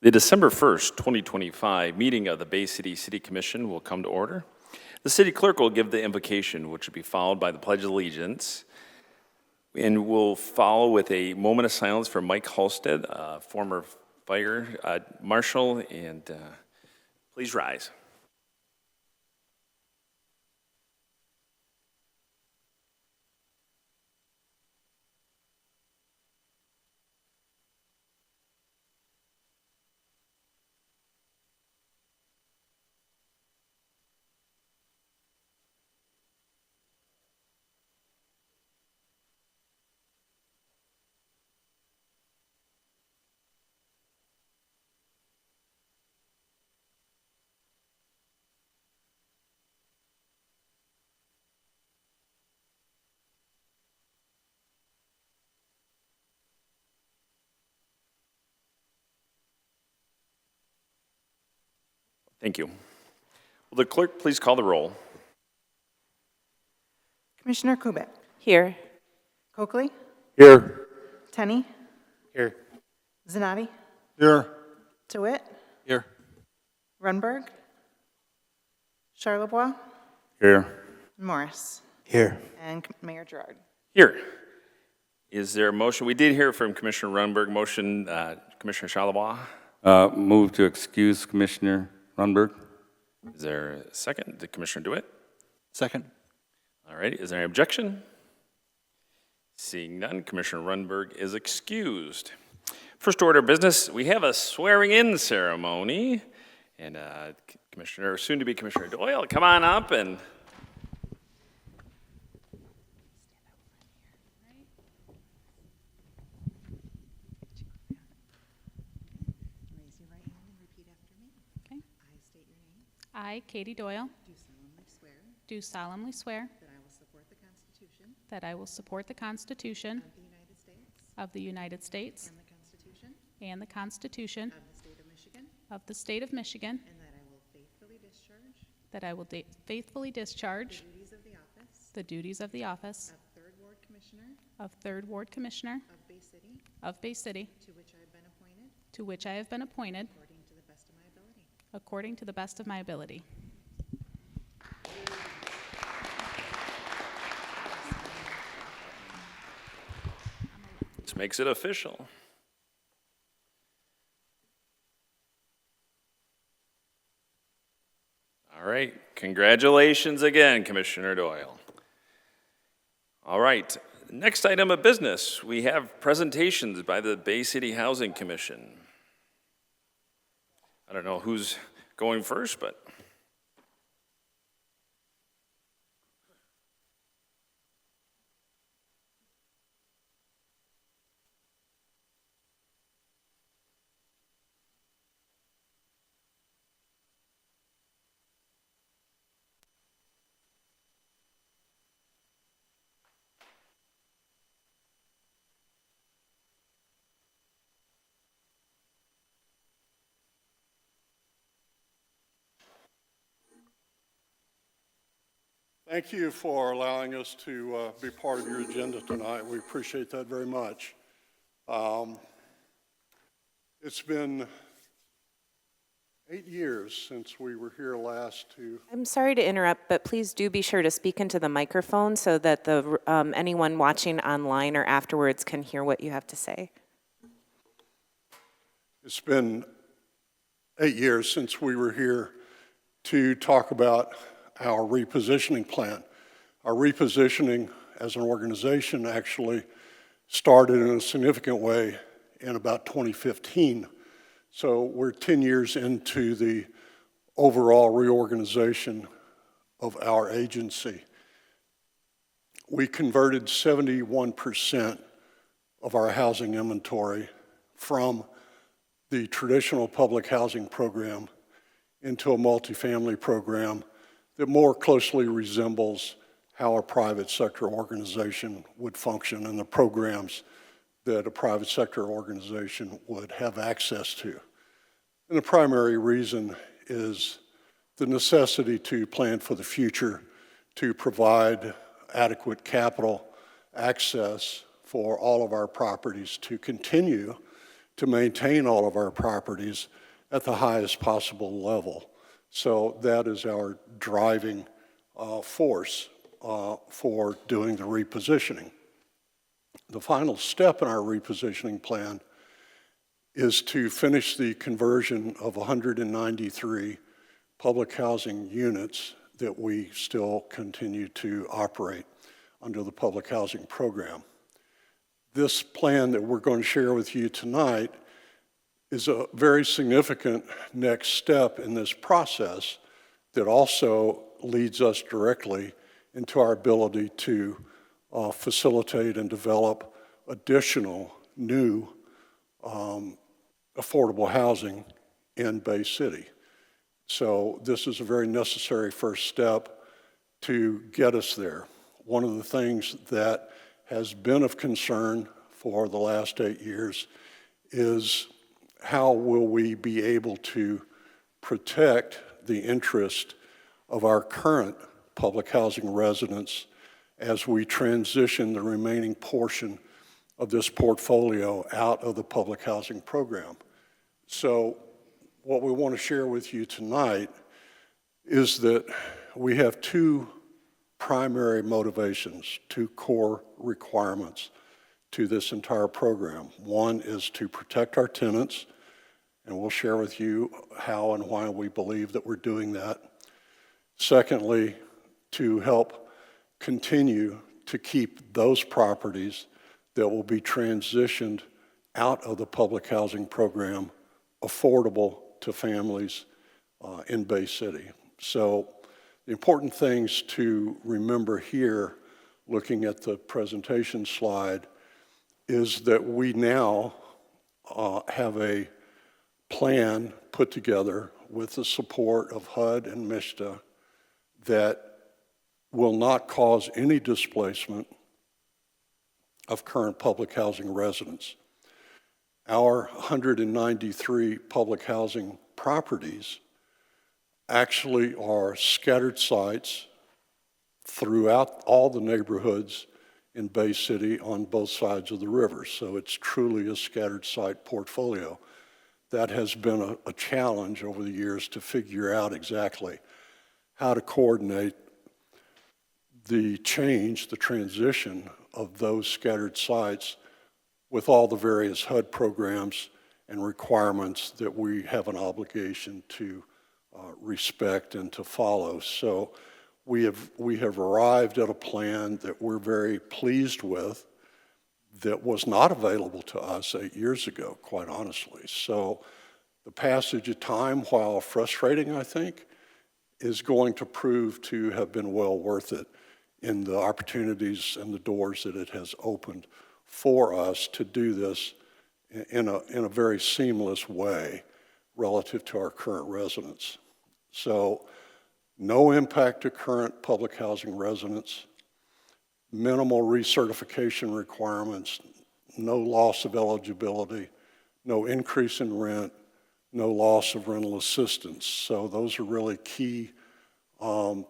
The December 1st, 2025 meeting of the Bay City City Commission will come to order. The city clerk will give the invocation, which will be followed by the Pledge of Allegiance, and we'll follow with a moment of silence for Mike Halstead, former fire marshal, and please rise. Thank you. Will the clerk please call the roll? Commissioner Kubik. Here. Coakley. Here. Tenney. Here. Zanotti. Here. DeWitt. Here. Runberg. Charlebois. Here. Morris. Here. And Mayor Gerard. Here. Is there a motion? We did hear from Commissioner Runberg. Motion, Commissioner Charlebois. Move to excuse Commissioner Runberg. Is there a second? Did Commissioner DeWitt? Second. All right. Is there any objection? Seeing none, Commissioner Runberg is excused. First order of business, we have a swearing-in ceremony. And Commissioner, soon-to-be Commissioner Doyle, come on up and... Raise your right hand and repeat after me. Okay. I state your name. I, Katie Doyle, Do solemnly swear do solemnly swear that I will support the Constitution that I will support the Constitution of the United States of the United States and the Constitution and the Constitution of the State of Michigan, of the State of Michigan, and that I will faithfully discharge the duties of the office the duties of the office of Third Ward Commissioner of Bay City, of Bay City, to which I have been appointed to which I have been appointed according to the best of my ability. according to the best of my ability. This makes it official. All right, congratulations again, Commissioner Doyle. All right, next item of business, we have presentations by the Bay City Housing Commission. I don't know who's going first, but... Thank you for allowing us to be part of your agenda tonight. We appreciate that very much. It's been 8 years since we were here last to... I'm sorry to interrupt, but please do be sure to speak into the microphone so that the anyone watching online or afterwards can hear what you have to say. It's been 8 years since we were here to talk about our repositioning plan. Our repositioning as an organization actually started in a significant way in about 2015. So we're 10 years into the overall reorganization of our agency. We converted 71% of our housing inventory from the traditional public housing program into a multifamily program that more closely resembles how a private sector organization would function and the programs that a private sector organization would have access to. And the primary reason is the necessity to plan for the future, to provide adequate capital access for all of our properties to continue to maintain all of our properties at the highest possible level. So that is our driving force for doing the repositioning. The final step in our repositioning plan is to finish the conversion of 193 public housing units that we still continue to operate under the public housing program. This plan that we're going to share with you tonight is a very significant next step in this process that also leads us directly into our ability to facilitate and develop additional new affordable housing in Bay City. So this is a very necessary first step to get us there. One of the things that has been of concern for the last 8 years is how will we be able to protect the interest of our current public housing residents as we transition the remaining portion of this portfolio out of the public housing program. So what we want to share with you tonight is that we have two primary motivations, two core requirements to this entire program. One is to protect our tenants, and we'll share with you how and why we believe that we're doing that. Secondly, to help continue to keep those properties that will be transitioned out of the public housing program affordable to families in Bay City. So the important things to remember here, looking at the presentation slide, is that we now have a plan put together with the support of HUD and MSHDA that will not cause any displacement of current public housing residents. Our 193 public housing properties actually are scattered sites throughout all the neighborhoods in Bay City on both sides of the river. So it's truly a scattered site portfolio. That has been a challenge over the years to figure out exactly how to coordinate the change, the transition of those scattered sites with all the various HUD programs and requirements that we have an obligation to respect and to follow. So we have arrived at a plan that we're very pleased with that was not available to us 8 years ago, quite honestly. So the passage of time, while frustrating, I think, is going to prove to have been well worth it in the opportunities and the doors that it has opened for us to do this in a very seamless way relative to our current residents. So no impact to current public housing residents, minimal recertification requirements, no loss of eligibility, no increase in rent, no loss of rental assistance. So those are really key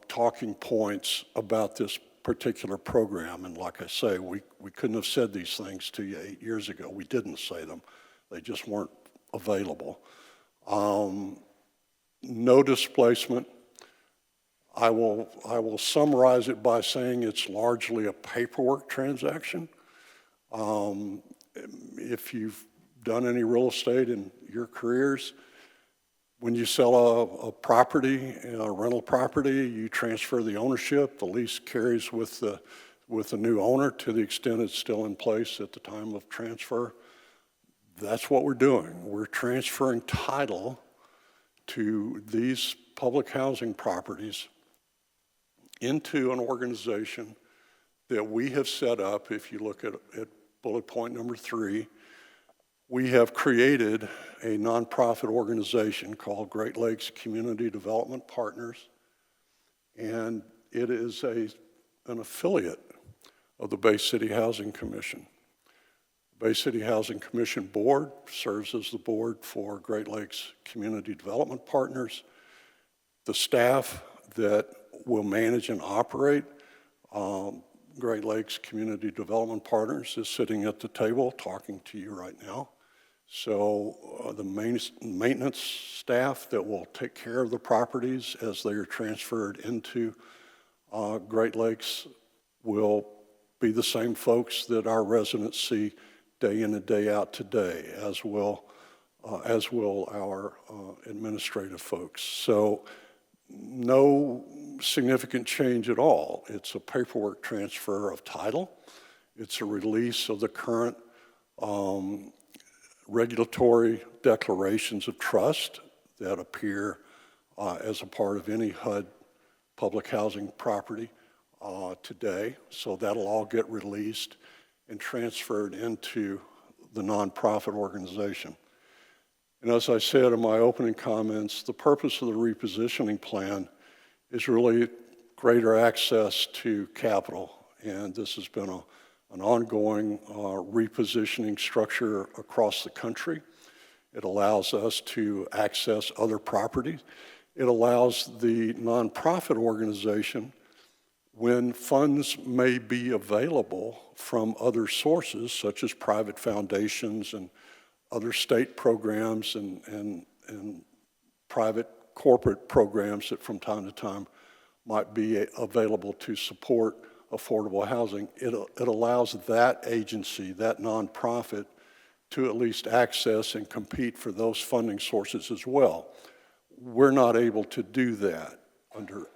talking points about this particular program. And like I say, we couldn't have said these things to you 8 years ago. We didn't say them. They just weren't available. No displacement. I will summarize it by saying it's largely a paperwork transaction. If you've done any real estate in your careers, when you sell a property, a rental property, you transfer the ownership. The lease carries with the new owner to the extent it's still in place at the time of transfer. That's what we're doing. We're transferring title to these public housing properties into an organization that we have set up. If you look at bullet point number 3, we have created a nonprofit organization called Great Lakes Community Development Partners, and it is an affiliate of the Bay City Housing Commission. The Bay City Housing Commission Board serves as the board for Great Lakes Community Development Partners. The staff that will manage and operate Great Lakes Community Development Partners is sitting at the table talking to you right now. So the maintenance staff that will take care of the properties as they are transferred into Great Lakes will be the same folks that our residents see day in and day out today, as will our administrative folks. So no significant change at all. It's a paperwork transfer of title. It's a release of the current regulatory declarations of trust that appear as a part of any HUD public housing property today. So that'll all get released and transferred into the nonprofit organization. And as I said in my opening comments, the purpose of the repositioning plan is really greater access to capital. And this has been an ongoing repositioning structure across the country. It allows us to access other properties. It allows the nonprofit organization, when funds may be available from other sources, such as private foundations and other state programs and private corporate programs that from time to time might be available to support affordable housing, it allows that agency, that nonprofit, to at least access and compete for those funding sources as well. We're not able to do that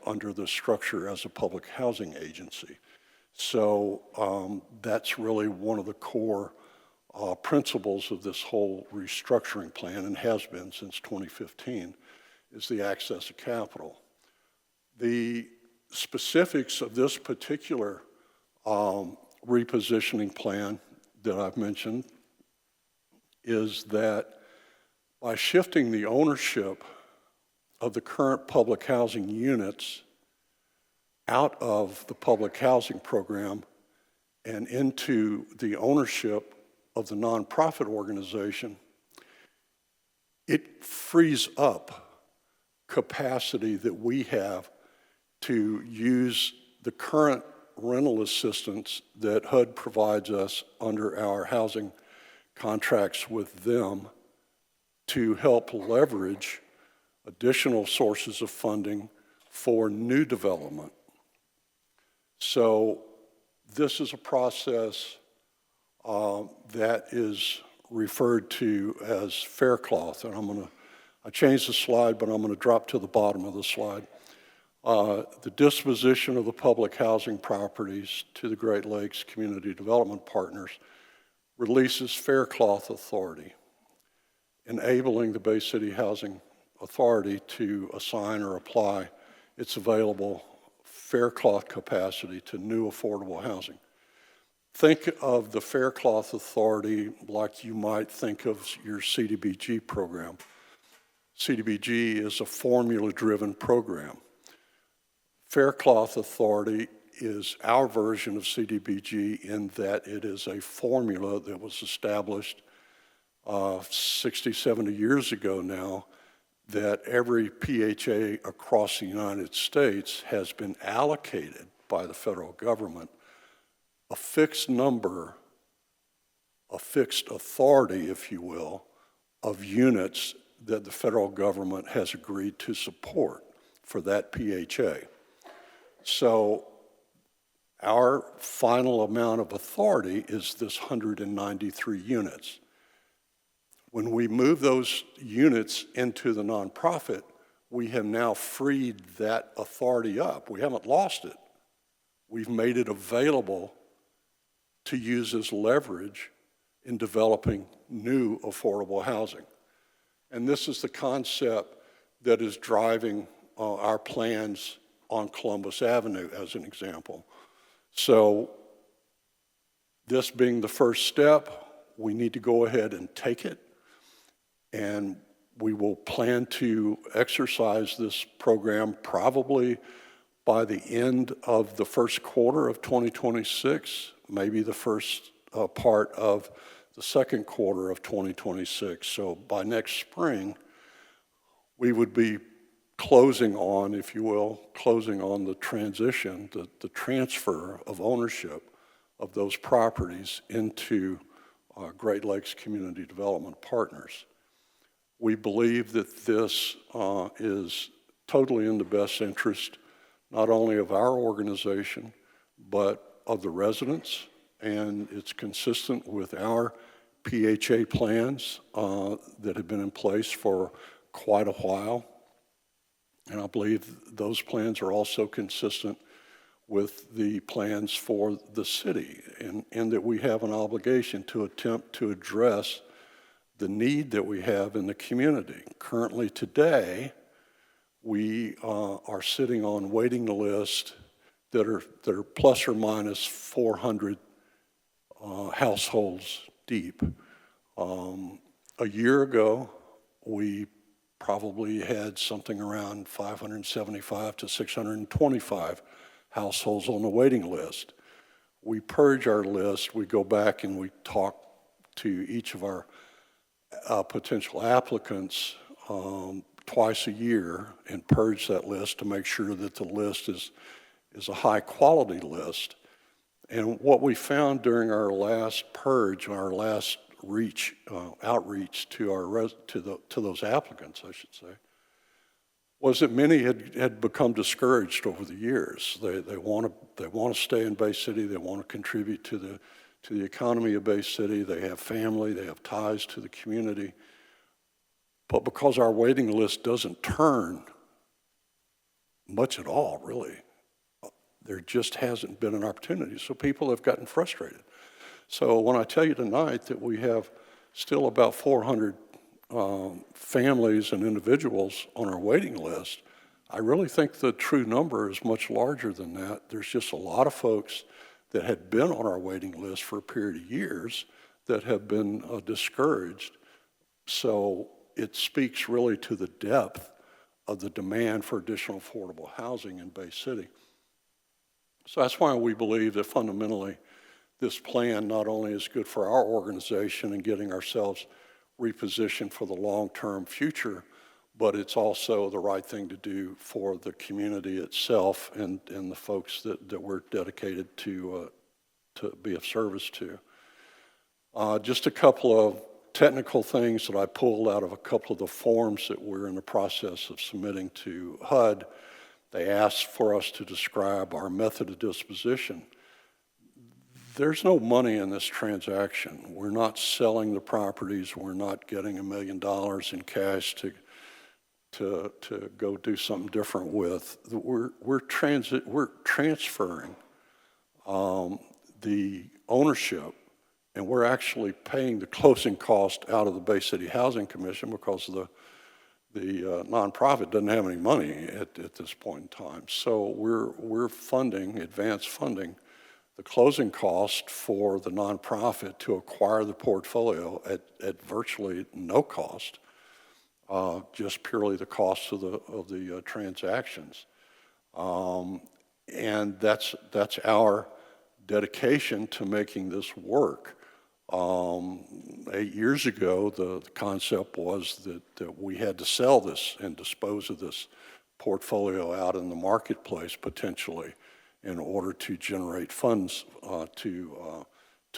under the structure as a public housing agency. So that's really one of the core principles of this whole restructuring plan, and has been since 2015, is the access to capital. The specifics of this particular repositioning plan that I've mentioned is that by shifting the ownership of the current public housing units out of the public housing program and into the ownership of the nonprofit organization, it frees up capacity that we have to use the current rental assistance that HUD provides us under our housing contracts with them to help leverage additional sources of funding for new development. So this is a process that is referred to as Faircloth, and I changed the slide, but I'm going to drop to the bottom of the slide. The disposition of the public housing properties to the Great Lakes Community Development Partners releases Faircloth authority, enabling the Bay City Housing Authority to assign or apply its available Faircloth capacity to new affordable housing. Think of the Faircloth Authority like you might think of your CDBG program. CDBG is a formula-driven program. Faircloth Authority is our version of CDBG in that it is a formula that was established 60, 70 years ago now, that every PHA across the United States has been allocated by the federal government a fixed number, a fixed authority, if you will, of units that the federal government has agreed to support for that PHA. So our final amount of authority is this 193 units. When we move those units into the nonprofit, we have now freed that authority up. We haven't lost it. We've made it available to use as leverage in developing new affordable housing. And this is the concept that is driving our plans on Columbus Avenue, as an example. So this being the first step, we need to go ahead and take it, and we will plan to exercise this program probably by the end of the first quarter of 2026, maybe the first part of the second quarter of 2026. So by next spring, we would be closing on, if you will, closing on the transition, the transfer of ownership of those properties into Great Lakes Community Development Partners. We believe that this is totally in the best interest not only of our organization, but of the residents, and it's consistent with our PHA plans that have been in place for quite a while. And I believe those plans are also consistent with the plans for the city, and that we have an obligation to attempt to address the need that we have in the community. Currently today, we are sitting on waiting list that are plus or minus 400 households deep. A year ago, we probably had something around 575 to 625 households on the waiting list. We purge our list, we go back and we talk to each of our potential applicants twice a year and purge that list to make sure that the list is a high quality list. And what we found during our last purge, our last outreach to those applicants, I should say, was that many had become discouraged over the years. They want to stay in Bay City. They want to contribute to the economy of Bay City. They have family. They have ties to the community. But because our waiting list doesn't turn much at all, really, there just hasn't been an opportunity. So people have gotten frustrated. So when I tell you tonight that we have still about 400 families and individuals on our waiting list, I really think the true number is much larger than that. There's just a lot of folks that had been on our waiting list for a period of years that have been discouraged. So it speaks really to the depth of the demand for additional affordable housing in Bay City. So that's why we believe that fundamentally this plan not only is good for our organization and getting ourselves repositioned for the long-term future, but it's also the right thing to do for the community itself and the folks that we're dedicated to be of service to. Just a couple of technical things that I pulled out of a couple of the forms that we're in the process of submitting to HUD. They asked for us to describe our method of disposition. There's no money in this transaction. We're not selling the properties. We're not getting $1 million in cash to go do something different with. We're transferring the ownership, and we're actually paying the closing cost out of the Bay City Housing Commission because the nonprofit doesn't have any money at this point in time. So we're funding, advance funding, the closing cost for the nonprofit to acquire the portfolio at virtually no cost, just purely the cost of the transactions. And that's our dedication to making this work. 8 years ago, the concept was that we had to sell this and dispose of this portfolio out in the marketplace potentially in order to generate funds to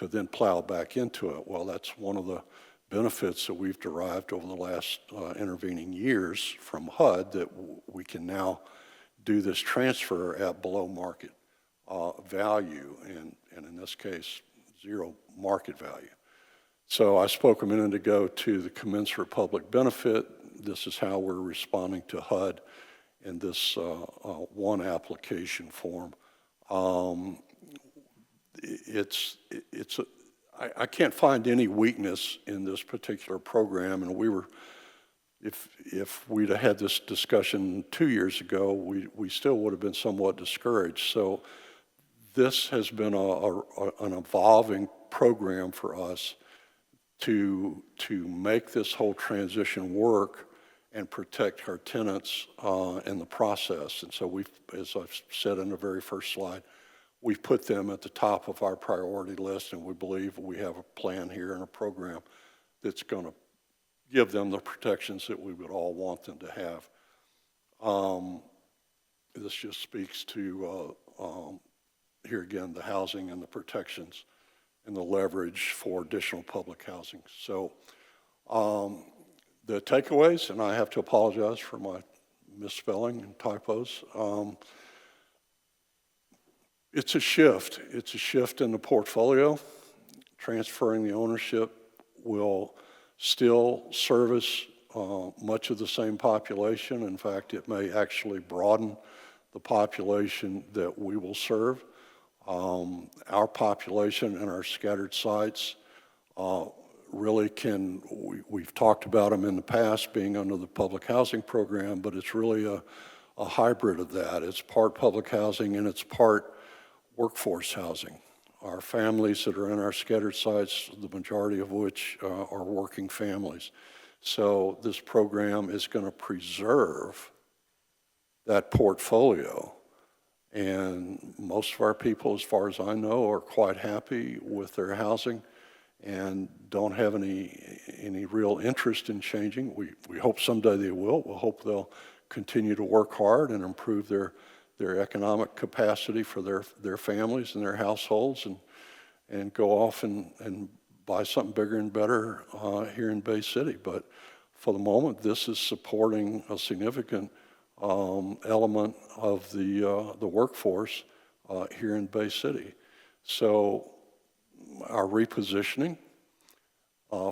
then plow back into it. Well, that's one of the benefits that we've derived over the last intervening years from HUD, that we can now do this transfer at below market value, and in this case, zero market value. So I spoke a minute ago to the commensurate public benefit. This is how we're responding to HUD in this one application form. I can't find any weakness in this particular program, and if we'd have had this discussion 2 years ago, we still would have been somewhat discouraged. So this has been an evolving program for us to make this whole transition work and protect our tenants in the process. And so we've, as I've said in the very first slide, we've put them at the top of our priority list, and we believe we have a plan here and a program that's going to give them the protections that we would all want them to have. This just speaks to, here again, the housing and the protections and the leverage for additional public housing. So the takeaways, and I have to apologize for my misspelling and typos, it's a shift. It's a shift in the portfolio. Transferring the ownership will still service much of the same population. In fact, it may actually broaden the population that we will serve. Our population and our scattered sites really can, we've talked about them in the past being under the public housing program, but it's really a hybrid of that. It's part public housing and it's part workforce housing. Our families that are in our scattered sites, the majority of which are working families. So this program is going to preserve that portfolio. And most of our people, as far as I know, are quite happy with their housing and don't have any real interest in changing. We hope someday they will. We'll hope they'll continue to work hard and improve their economic capacity for their families and their households and go off and buy something bigger and better here in Bay City. But for the moment, this is supporting a significant element of the workforce here in Bay City. So our repositioning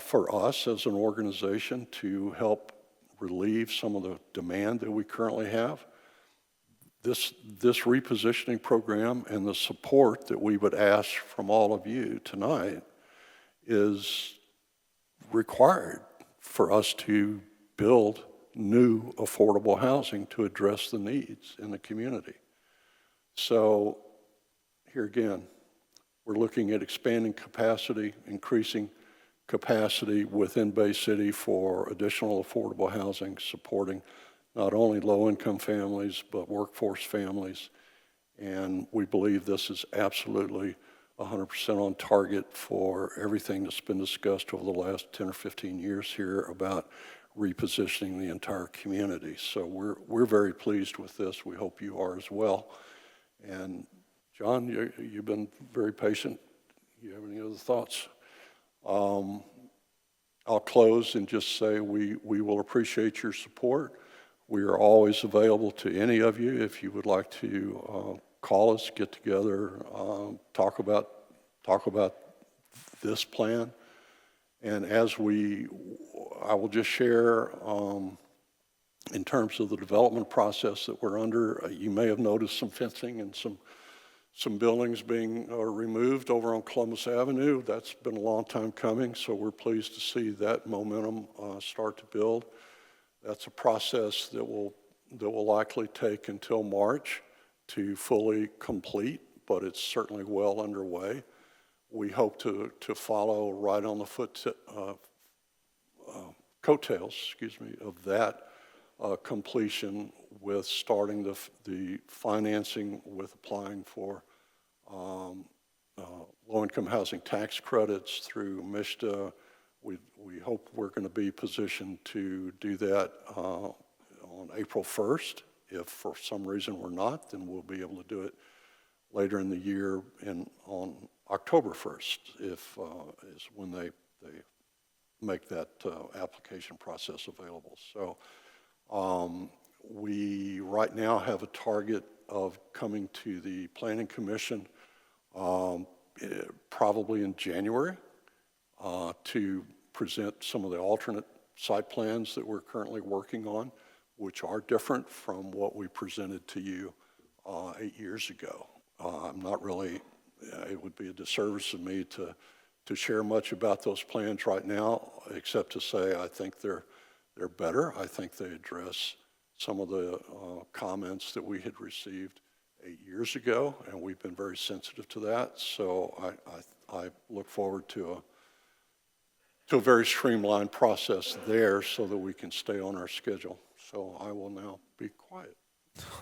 for us as an organization to help relieve some of the demand that we currently have, this repositioning program and the support that we would ask from all of you tonight is required for us to build new affordable housing to address the needs in the community. So here again, we're looking at expanding capacity, increasing capacity within Bay City for additional affordable housing, supporting not only low-income families, but workforce families. And we believe this is absolutely 100% on target for everything that's been discussed over the last 10 or 15 years here about repositioning the entire community. So we're very pleased with this. We hope you are as well. And John, you've been very patient. You have any other thoughts? I'll close and just say we will appreciate your support. We are always available to any of you if you would like to call us, get together, talk about this plan. And I will just share in terms of the development process that we're under, you may have noticed some fencing and some buildings being removed over on Columbus Avenue. That's been a long time coming, so we're pleased to see that momentum start to build. That's a process that will likely take until March to fully complete, but it's certainly well underway. We hope to follow right on the coattails, of that completion with starting the financing with applying for low-income housing tax credits through MISTA. We hope we're going to be positioned to do that on April 1st. If for some reason we're not, then we'll be able to do it later in the year on October 1st, is when they make that application process available. So we right now have a target of coming to the Planning Commission probably in January to present some of the alternate site plans that we're currently working on, which are different from what we presented to you 8 years ago. I'm not really, it would be a disservice of me to share much about those plans right now, except to say I think they're better. I think they address some of the comments that we had received 8 years ago, and we've been very sensitive to that. So I look forward to a very streamlined process there so that we can stay on our schedule. So I will now be quiet.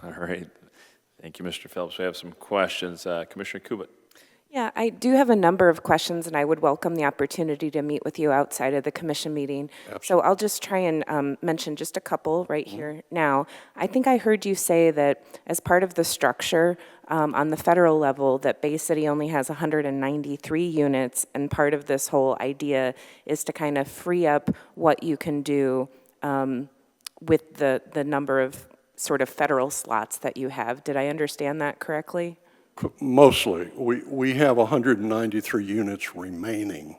All right. Thank you, Mr. Phillips. We have some questions. Commissioner Kubit. Yeah, I do have a number of questions, and I would welcome the opportunity to meet with you outside of the commission meeting. So I'll just try and mention just a couple right here now. I think I heard you say that as part of the structure on the federal level, that Bay City only has 193 units, and part of this whole idea is to kind of free up what you can do with the number of sort of federal slots that you have. Did I understand that correctly? Mostly. We have 193 units remaining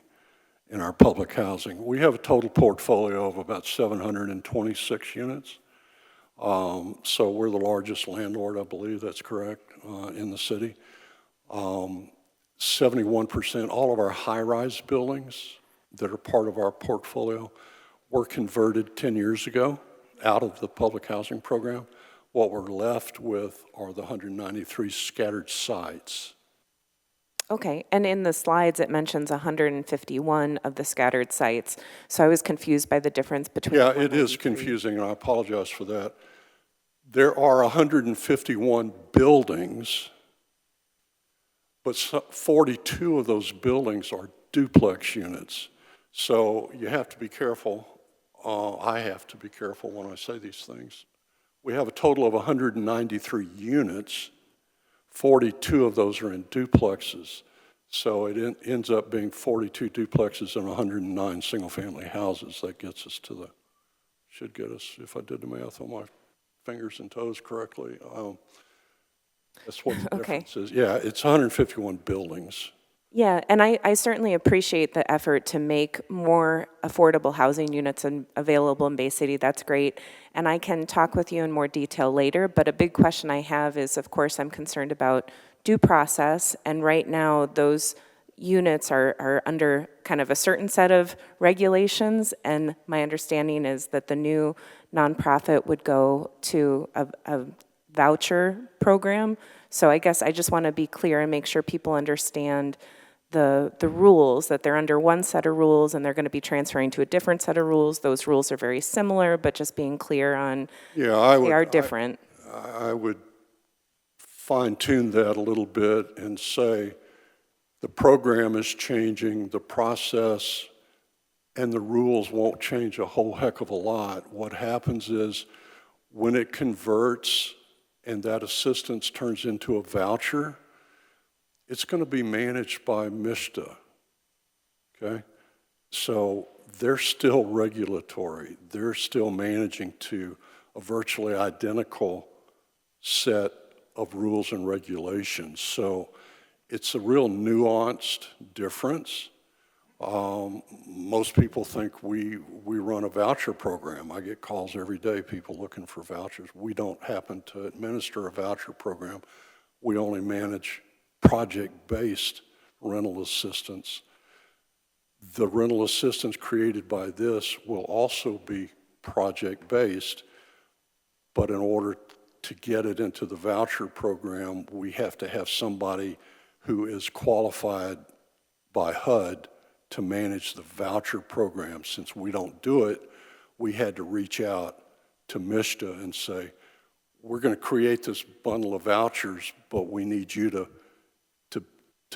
in our public housing. We have a total portfolio of about 726 units. So we're the largest landlord, I believe that's correct, in the city. 71%, all of our high-rise buildings that are part of our portfolio were converted 10 years ago out of the public housing program. What we're left with are the 193 scattered sites. Okay, and in the slides, it mentions 151 of the scattered sites. So I was confused by the difference between. Yeah, it is confusing, and I apologize for that. There are 151 buildings, but 42 of those buildings are duplex units. So you have to be careful. I have to be careful when I say these things. We have a total of 193 units. 42 of those are in duplexes. So it ends up being 42 duplexes and 109 single-family houses. That gets us to the, should get us, if I did the math on my fingers and toes correctly, that's what the difference is. Yeah, it's 151 buildings. Yeah, and I certainly appreciate the effort to make more affordable housing units available in Bay City. That's great. And I can talk with you in more detail later, but a big question I have is, of course, I'm concerned about due process, and right now those units are under kind of a certain set of regulations, and my understanding is that the new nonprofit would go to a voucher program. So I guess I just want to be clear and make sure people understand the rules, that they're under one set of rules and they're going to be transferring to a different set of rules. Those rules are very similar, but just being clear on they are different. I would fine-tune that a little bit and say the program is changing, the process and the rules won't change a whole heck of a lot. What happens is when it converts and that assistance turns into a voucher, it's going to be managed by MISTA, okay? So they're still regulatory. They're still managing to a virtually identical set of rules and regulations. So it's a real nuanced difference. Most people think we run a voucher program. I get calls every day, people looking for vouchers. We don't happen to administer a voucher program. We only manage project-based rental assistance. The rental assistance created by this will also be project-based, but in order to get it into the voucher program, we have to have somebody who is qualified by HUD to manage the voucher program. Since we don't do it, we had to reach out to MISTA and say, we're going to create this bundle of vouchers, but we need you to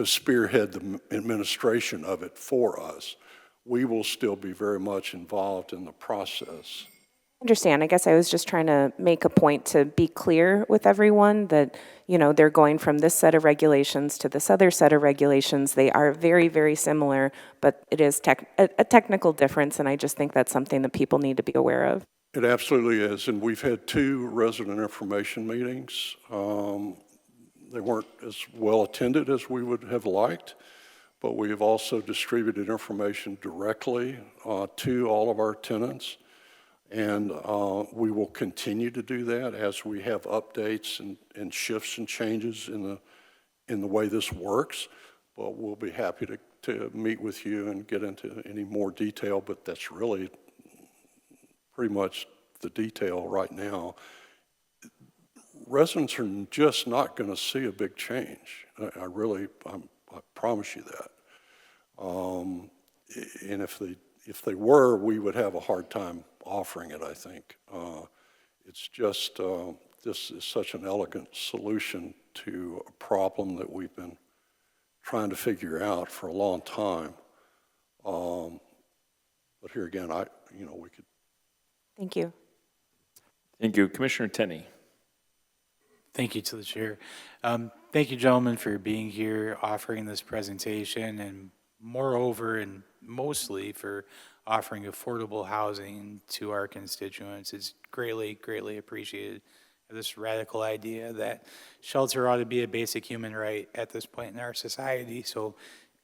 spearhead the administration of it for us. We will still be very much involved in the process. I understand. I guess I was just trying to make a point to be clear with everyone that, you know, they're going from this set of regulations to this other set of regulations. They are very, very similar, but it is a technical difference, and I just think that's something that people need to be aware of. It absolutely is, and we've had 2 resident information meetings. They weren't as well attended as we would have liked, but we have also distributed information directly to all of our tenants, and we will continue to do that as we have updates and shifts and changes in the way this works. But we'll be happy to meet with you and get into any more detail, but that's really pretty much the detail right now. Residents are just not going to see a big change. I promise you that. And if they were, we would have a hard time offering it, I think. It's just, this is such an elegant solution to a problem that we've been trying to figure out for a long time. But here again, we could. Thank you. Thank you. Commissioner Tenney. Thank you to the chair. Thank you, gentlemen, for being here, offering this presentation, and moreover, and mostly for offering affordable housing to our constituents. It's greatly, greatly appreciated. This radical idea that shelter ought to be a basic human right at this point in our society. So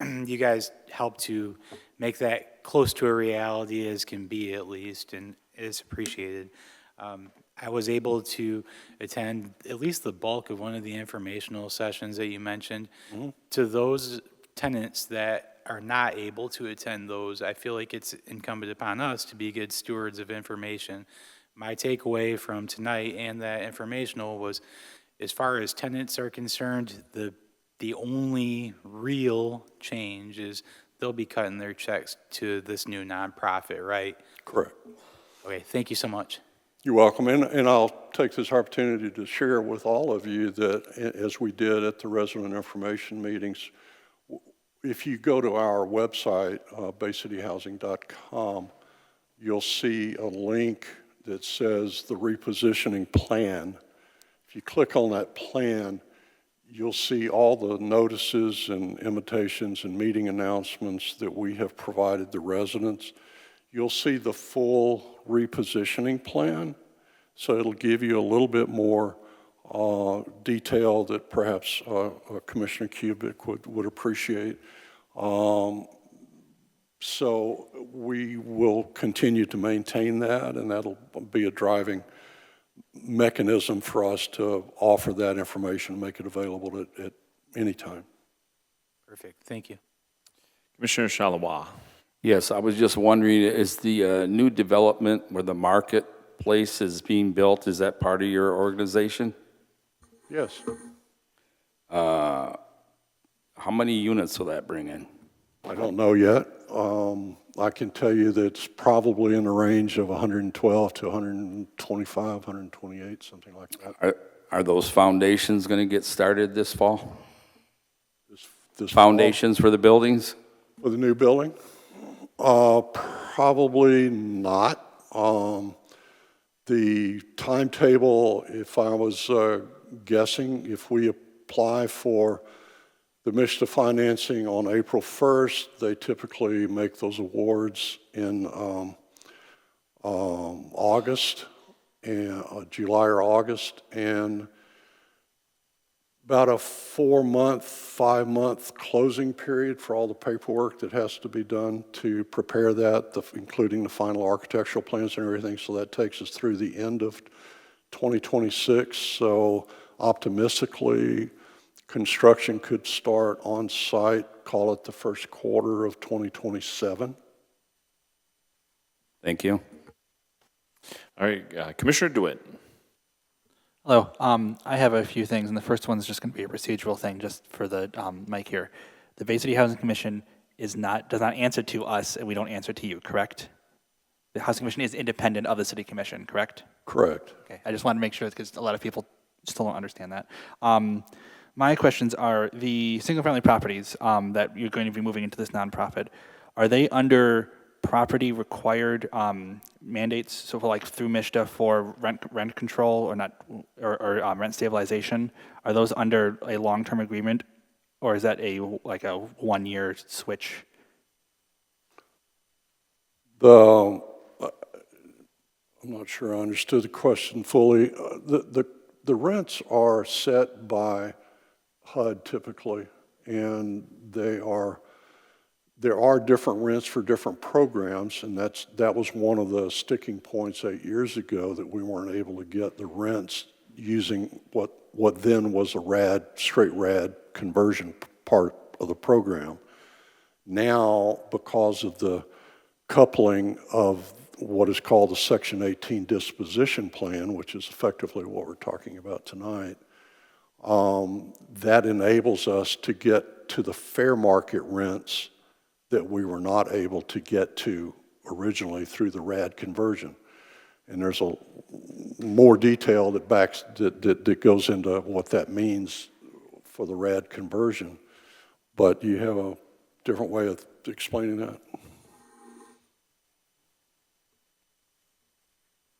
you guys help to make that close to a reality as can be, at least, and it's appreciated. I was able to attend at least the bulk of one of the informational sessions that you mentioned. To those tenants that are not able to attend those, I feel like it's incumbent upon us to be good stewards of information. My takeaway from tonight and that informational was, as far as tenants are concerned, the only real change is they'll be cutting their checks to this new nonprofit, right? Correct. Okay, thank you so much. You're welcome, and I'll take this opportunity to share with all of you that, as we did at the resident information meetings, if you go to our website, baycityhousing.com, you'll see a link that says the repositioning plan. If you click on that plan, you'll see all the notices and invitations and meeting announcements that we have provided the residents. You'll see the full repositioning plan, so it'll give you a little bit more detail that perhaps Commissioner Kubik would appreciate. So we will continue to maintain that, and that'll be a driving mechanism for us to offer that information, make it available at any time. Perfect, thank you. Commissioner Shalawa. Yes, I was just wondering, is the new development where the marketplace is being built, is that part of your organization? Yes. How many units will that bring in? I don't know yet. I can tell you that it's probably in the range of 112 to 125, 128, something like that. Are those foundations going to get started this fall? This Foundations for the buildings? fall for the new building? Probably not. The timetable, if I was guessing, if we apply for the MSHDA financing on April 1st, they typically make those awards in August, and July or August, and about a 4-month, 5-month closing period for all the paperwork that has to be done to prepare that, including the final architectural plans and everything. So that takes us through the end of 2026. So optimistically, construction could start on site, call it the first quarter of 2027. Thank you. All right, Commissioner DeWitt. Hello. I have a few things, and the first one is just going to be a procedural thing, just for the mic here. The Bay City Housing Commission does not answer to us, and we don't answer to you, correct? The Housing Commission is independent of the City Commission, correct? Correct. Okay. I just wanted to make sure, because a lot of people still don't understand that. My questions are, the single-family properties that you're going to be moving into this nonprofit, are they under property required mandates, so for like through MSHDA for rent control or not, or rent stabilization? Are those under a long-term agreement, or is that like a 1-year switch? I'm not sure I understood the question fully. The rents are set by HUD typically, and there are different rents for different programs, and that was one of the sticking points 8 years ago, that we weren't able to get the rents using what then was a straight RAD conversion part of the program. Now, because of the coupling of what is called the Section 18 disposition plan, which is effectively what we're talking about tonight, that enables us to get to the fair market rents that we were not able to get to originally through the RAD conversion. And there's a more detail that goes into what that means for the RAD conversion. But you have a different way of explaining that?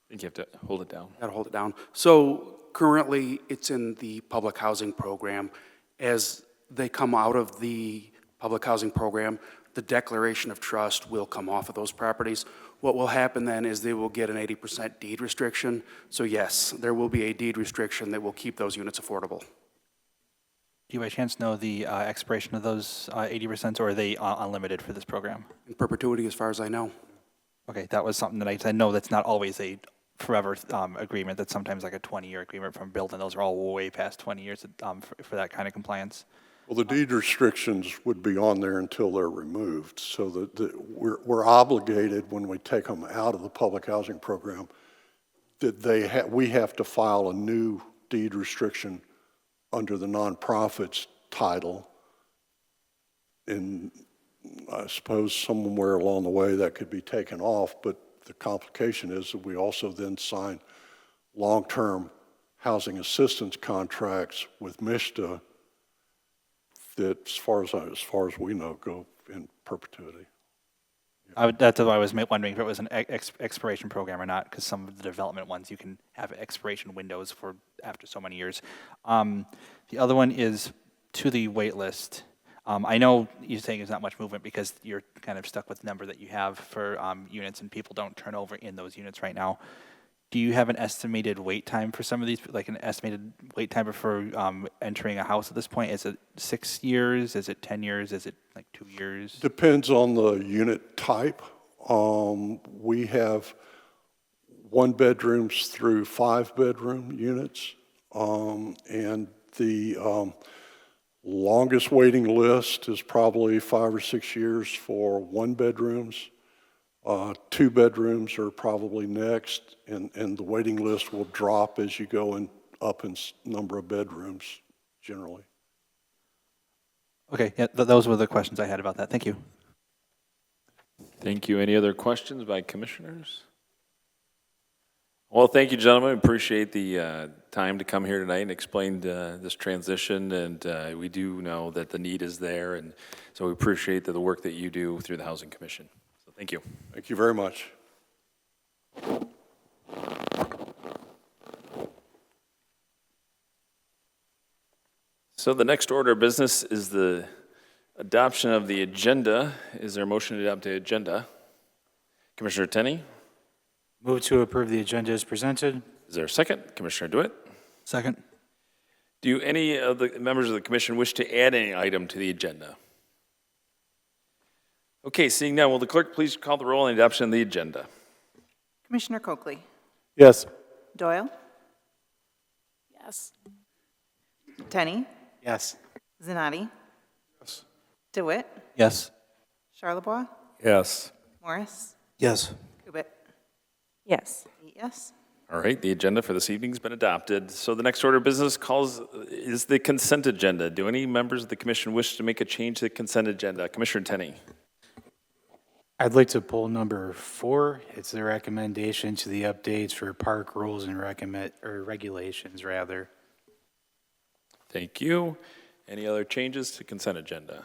I think you have to hold it down. Got to hold it down. So currently, it's in the public housing program. As they come out of the public housing program, the declaration of trust will come off of those properties. What will happen then is they will get an 80% deed restriction. So yes, there will be a deed restriction that will keep those units affordable. Do you by chance know the expiration of those 80%, or are they unlimited for this program? In perpetuity, as far as I know. Okay, that was something that I know that's not always a forever agreement. That's sometimes like a 20-year agreement from building. Those are all way past 20 years for that kind of compliance. Well, the deed restrictions would be on there until they're removed, so that we're obligated when we take them out of the public housing program that we have to file a new deed restriction under the nonprofits title. And I suppose somewhere along the way that could be taken off, but the complication is that we also then sign long-term housing assistance contracts with MISTA that, as far as we know, go in perpetuity. That's why I was wondering if it was an expiration program or not, because some of the development ones, you can have expiration windows for after so many years. The other one is to the wait list. I know you're saying there's not much movement because you're kind of stuck with the number that you have for units, and people don't turn over in those units right now. Do you have an estimated wait time for some of these, like an estimated wait time for entering a house at this point? Is it 6 years? Is it 10 years? Is it like 2 years? Depends on the unit type. We have 1-bedrooms through 5-bedroom units, and the longest waiting list is probably 5 or 6 years for 1-bedrooms. 2-bedrooms are probably next, and the waiting list will drop as you go up in number of bedrooms, generally. Okay, yeah, those were the questions I had about that. Thank you. Thank you. Any other questions by commissioners? Well, thank you, gentlemen. Appreciate the time to come here tonight and explain this transition. And we do know that the need is there, and so we appreciate the work that you do through the Housing Commission. So thank you. Thank you very much. So the next order of business is the adoption of the agenda. Is there a motion to adopt the agenda? Commissioner Tenney? Move to approve the agenda as presented. Is there a second? Commissioner DeWitt? Second. Do any of the members of the commission wish to add any item to the agenda? Okay, seeing none, will the clerk please call the roll on the adoption of the agenda? Commissioner Coakley. Yes. Doyle. Yes. Tenney. Yes. Zanotti. DeWitt. Yes. Charlebois. Yes. Morris. Yes. Kubit. Yes. 8 yes. All right, the agenda for this evening has been adopted. So the next order of business is the consent agenda. Do any members of the commission wish to make a change to the consent agenda? Commissioner Tenney. I'd like to pull number 4. It's the recommendation to the updates for park rules and regulations, rather. Thank you. Any other changes to consent agenda?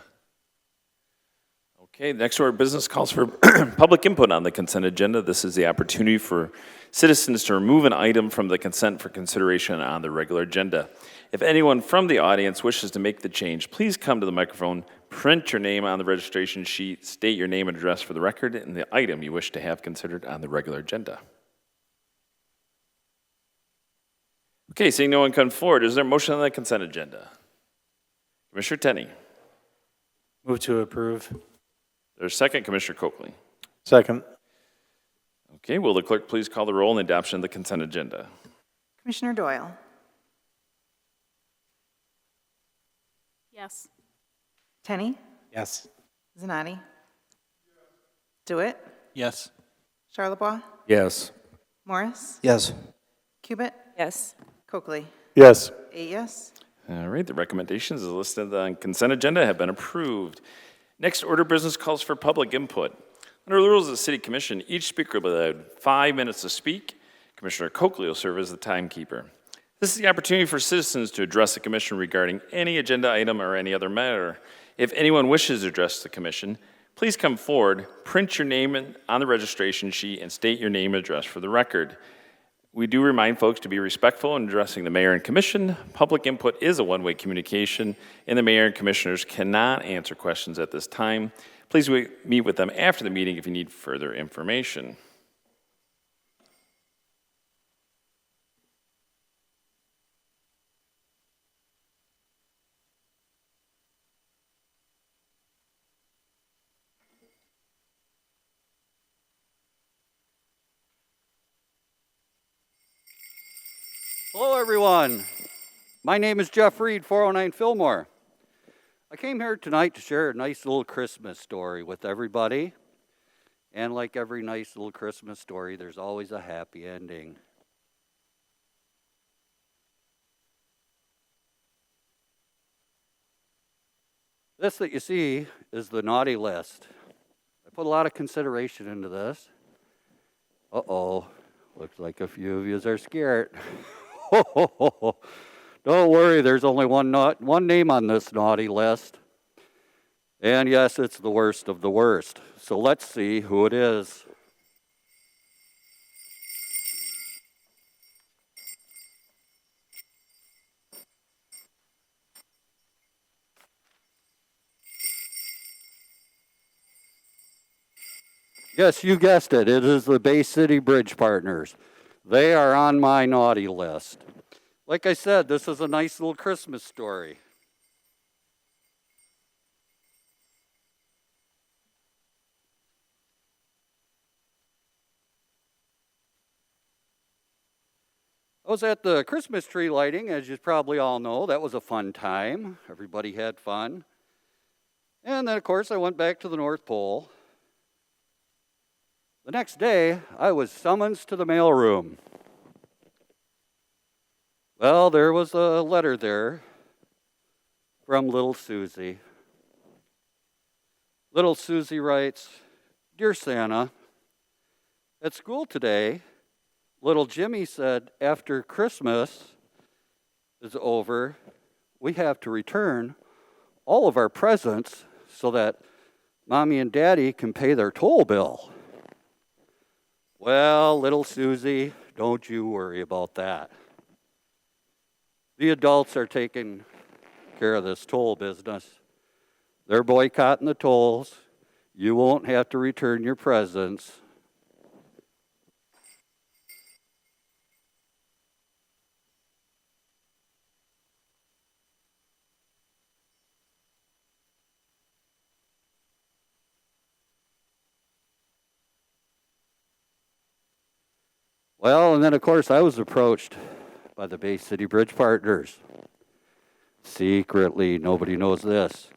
Okay, the next order of business calls for public input on the consent agenda. This is the opportunity for citizens to remove an item from the consent for consideration on the regular agenda. If anyone from the audience wishes to make the change, please come to the microphone, print your name on the registration sheet, state your name and address for the record, and the item you wish to have considered on the regular agenda. Okay, seeing no one come forward, is there a motion on the consent agenda? Commissioner Tenney. Move to approve. There's a second, Commissioner Coakley. Second. Okay, will the clerk please call the roll on the adoption of the consent agenda? Commissioner Doyle. Yes. Tenney. Yes. Zanotti. DeWitt. Yes. Charlebois. Yes. Morris. Yes. Kubit. Yes. Coakley. Yes. 8 yes. All right, the recommendations as listed on consent agenda have been approved. Next order of business calls for public input. Under the rules of the City Commission, each speaker will have 5 minutes to speak. Commissioner Coakley will serve as the timekeeper. This is the opportunity for citizens to address the commission regarding any agenda item or any other matter. If anyone wishes to address the commission, please come forward, print your name on the registration sheet, and state your name and address for the record. We do remind folks to be respectful in addressing the mayor and commission. Public input is a one-way communication, and the mayor and commissioners cannot answer questions at this time. Please meet with them after the meeting if you need further information. Hello, everyone. My name is Jeff Reed, 409 Fillmore. I came here tonight to share a nice little Christmas story with everybody. And like every nice little Christmas story, there's always a happy ending. This that you see is the naughty list. I put a lot of consideration into this. Uh-oh, looks like a few of you are scared. Don't worry, there's only one name on this naughty list. And yes, it's the worst of the worst. So let's see who it is. Yes, you guessed it. It is the Bay City Bridge Partners. They are on my naughty list. Like I said, this is a nice little Christmas story. I was at the Christmas tree lighting, as you probably all know. That was a fun time. Everybody had fun. And then, of course, I went back to the North Pole. The next day, I was summoned to the mailroom. Well, there was a letter there from little Susie. Little Susie writes, "Dear Santa, at school today, little Jimmy said after Christmas is over, we have to return all of our presents so that Mommy and Daddy can pay their toll bill." Well, little Susie, don't you worry about that. The adults are taking care of this toll business. They're boycotting the tolls. You won't have to return your presents. Well, and then of course I was approached by the Bay City Bridge Partners. Secretly, nobody knows this.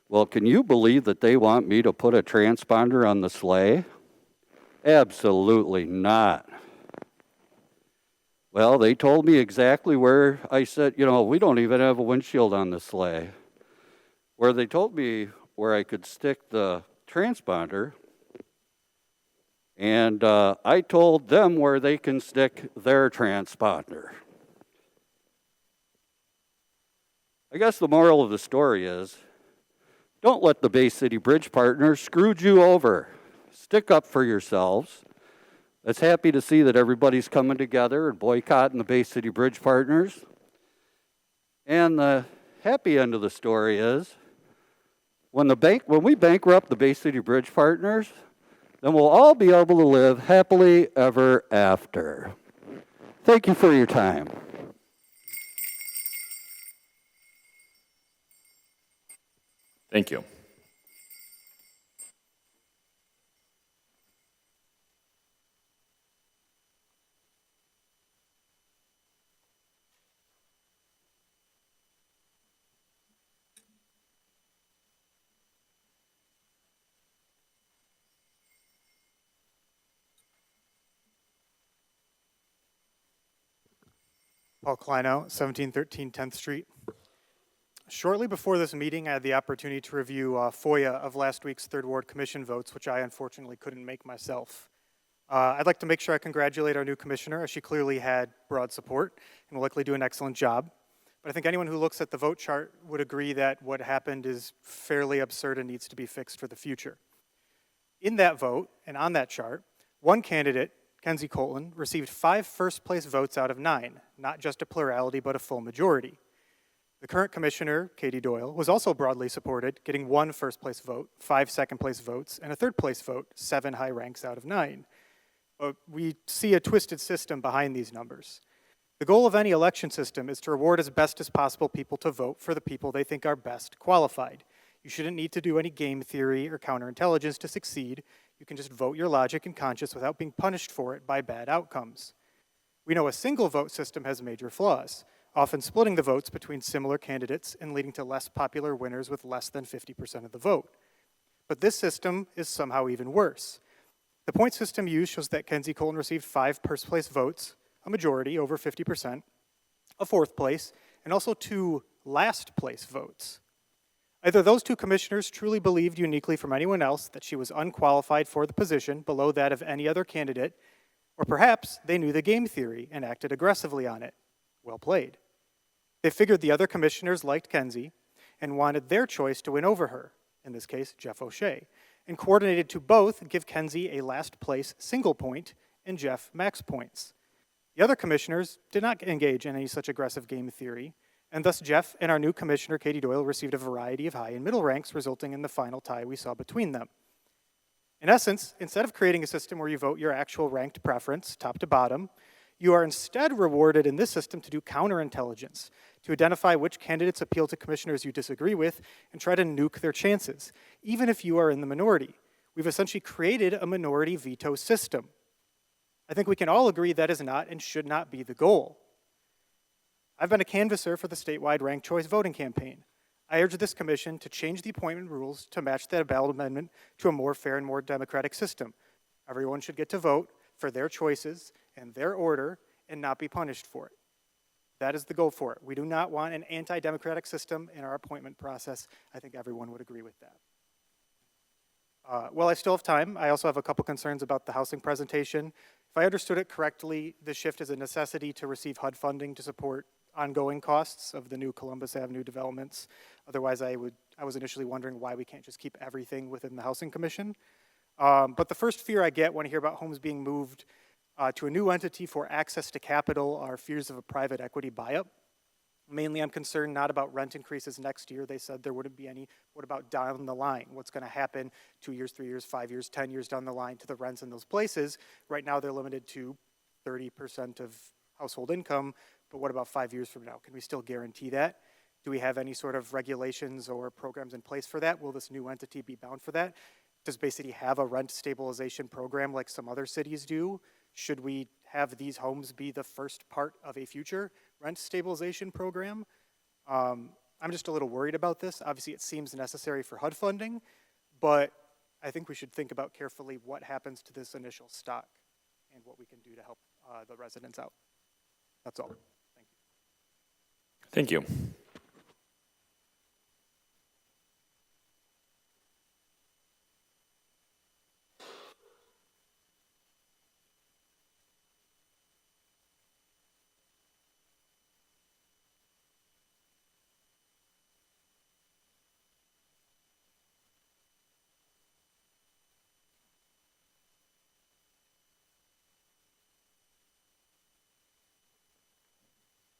Well, can you believe that they want me to put a transponder on the sleigh? Absolutely not. Well, they told me exactly where I said, we don't even have a windshield on the sleigh. Where they told me where I could stick the transponder. And I told them where they can stick their transponder. I guess the moral of the story is, don't let the Bay City Bridge Partners screw you over. Stick up for yourselves. I was happy to see that everybody's coming together and boycotting the Bay City Bridge Partners. And the happy end of the story is, when we bankrupt the Bay City Bridge Partners, then we'll all be able to live happily ever after. Thank you for your time. Thank you. Paul Kleinow, 1713 10th Street. Shortly before this meeting, I had the opportunity to review FOIA of last week's Third Ward Commission votes, which I unfortunately couldn't make myself. I'd like to make sure I congratulate our new commissioner, as she clearly had broad support and will likely do an excellent job. But I think anyone who looks at the vote chart would agree that what happened is fairly absurd and needs to be fixed for the future. In that vote, and on that chart, one candidate, Kenzie Colton, received 5 first-place votes out of 9, not just a plurality, but a full majority. The current commissioner, Katie Doyle, was also broadly supported, getting 1 first-place vote, 5 second-place votes, and a third-place vote, 7 high ranks out of 9. But we see a twisted system behind these numbers. The goal of any election system is to reward as best as possible people to vote for the people they think are best qualified. You shouldn't need to do any game theory or counterintelligence to succeed. You can just vote your logic and conscience without being punished for it by bad outcomes. We know a single vote system has major flaws, often splitting the votes between similar candidates and leading to less popular winners with less than 50% of the vote. But this system is somehow even worse. The point system used shows that Kenzie Colton received 5 first-place votes, a majority, over 50%, a 4th place, and also 2 last-place votes. Either those 2 commissioners truly believed uniquely from anyone else that she was unqualified for the position below that of any other candidate, or perhaps they knew the game theory and acted aggressively on it. Well played. They figured the other commissioners liked Kenzie and wanted their choice to win over her, in this case, Jeff O'Shea, and coordinated to both give Kenzie a last-place single point and Jeff max points. The other commissioners did not engage in any such aggressive game theory, and thus Jeff and our new commissioner, Katie Doyle, received a variety of high and middle ranks, resulting in the final tie we saw between them. In essence, instead of creating a system where you vote your actual ranked preference, top to bottom, you are instead rewarded in this system to do counterintelligence, to identify which candidates appeal to commissioners you disagree with and try to nuke their chances, even if you are in the minority. We've essentially created a minority veto system. I think we can all agree that is not and should not be the goal. I've been a canvasser for the statewide ranked choice voting campaign. I urge this commission to change the appointment rules to match that ballot amendment to a more fair and more democratic system. Everyone should get to vote for their choices and their order and not be punished for it. That is the goal for it. We do not want an anti-democratic system in our appointment process. I think everyone would agree with that. While I still have time, I also have a couple concerns about the housing presentation. If I understood it correctly, the shift is a necessity to receive HUD funding to support ongoing costs of the new Columbus Avenue developments. Otherwise, I was initially wondering why we can't just keep everything within the Housing Commission. But the first fear I get when I hear about homes being moved to a new entity for access to capital are fears of a private equity buy-up. Mainly, I'm concerned not about rent increases next year. They said there wouldn't be any. What about down the line? What's going to happen 2 years, 3 years, 5 years, 10 years down the line to the rents in those places? Right now, they're limited to 30% of household income, but what about 5 years from now? Can we still guarantee that? Do we have any sort of regulations or programs in place for that? Will this new entity be bound for that? Does Bay City have a rent stabilization program like some other cities do? Should we have these homes be the first part of a future rent stabilization program? I'm just a little worried about this. Obviously, it seems necessary for HUD funding, but I think we should think about carefully what happens to this initial stock and what we can do to help the residents out. That's all. Thank you. Thank you.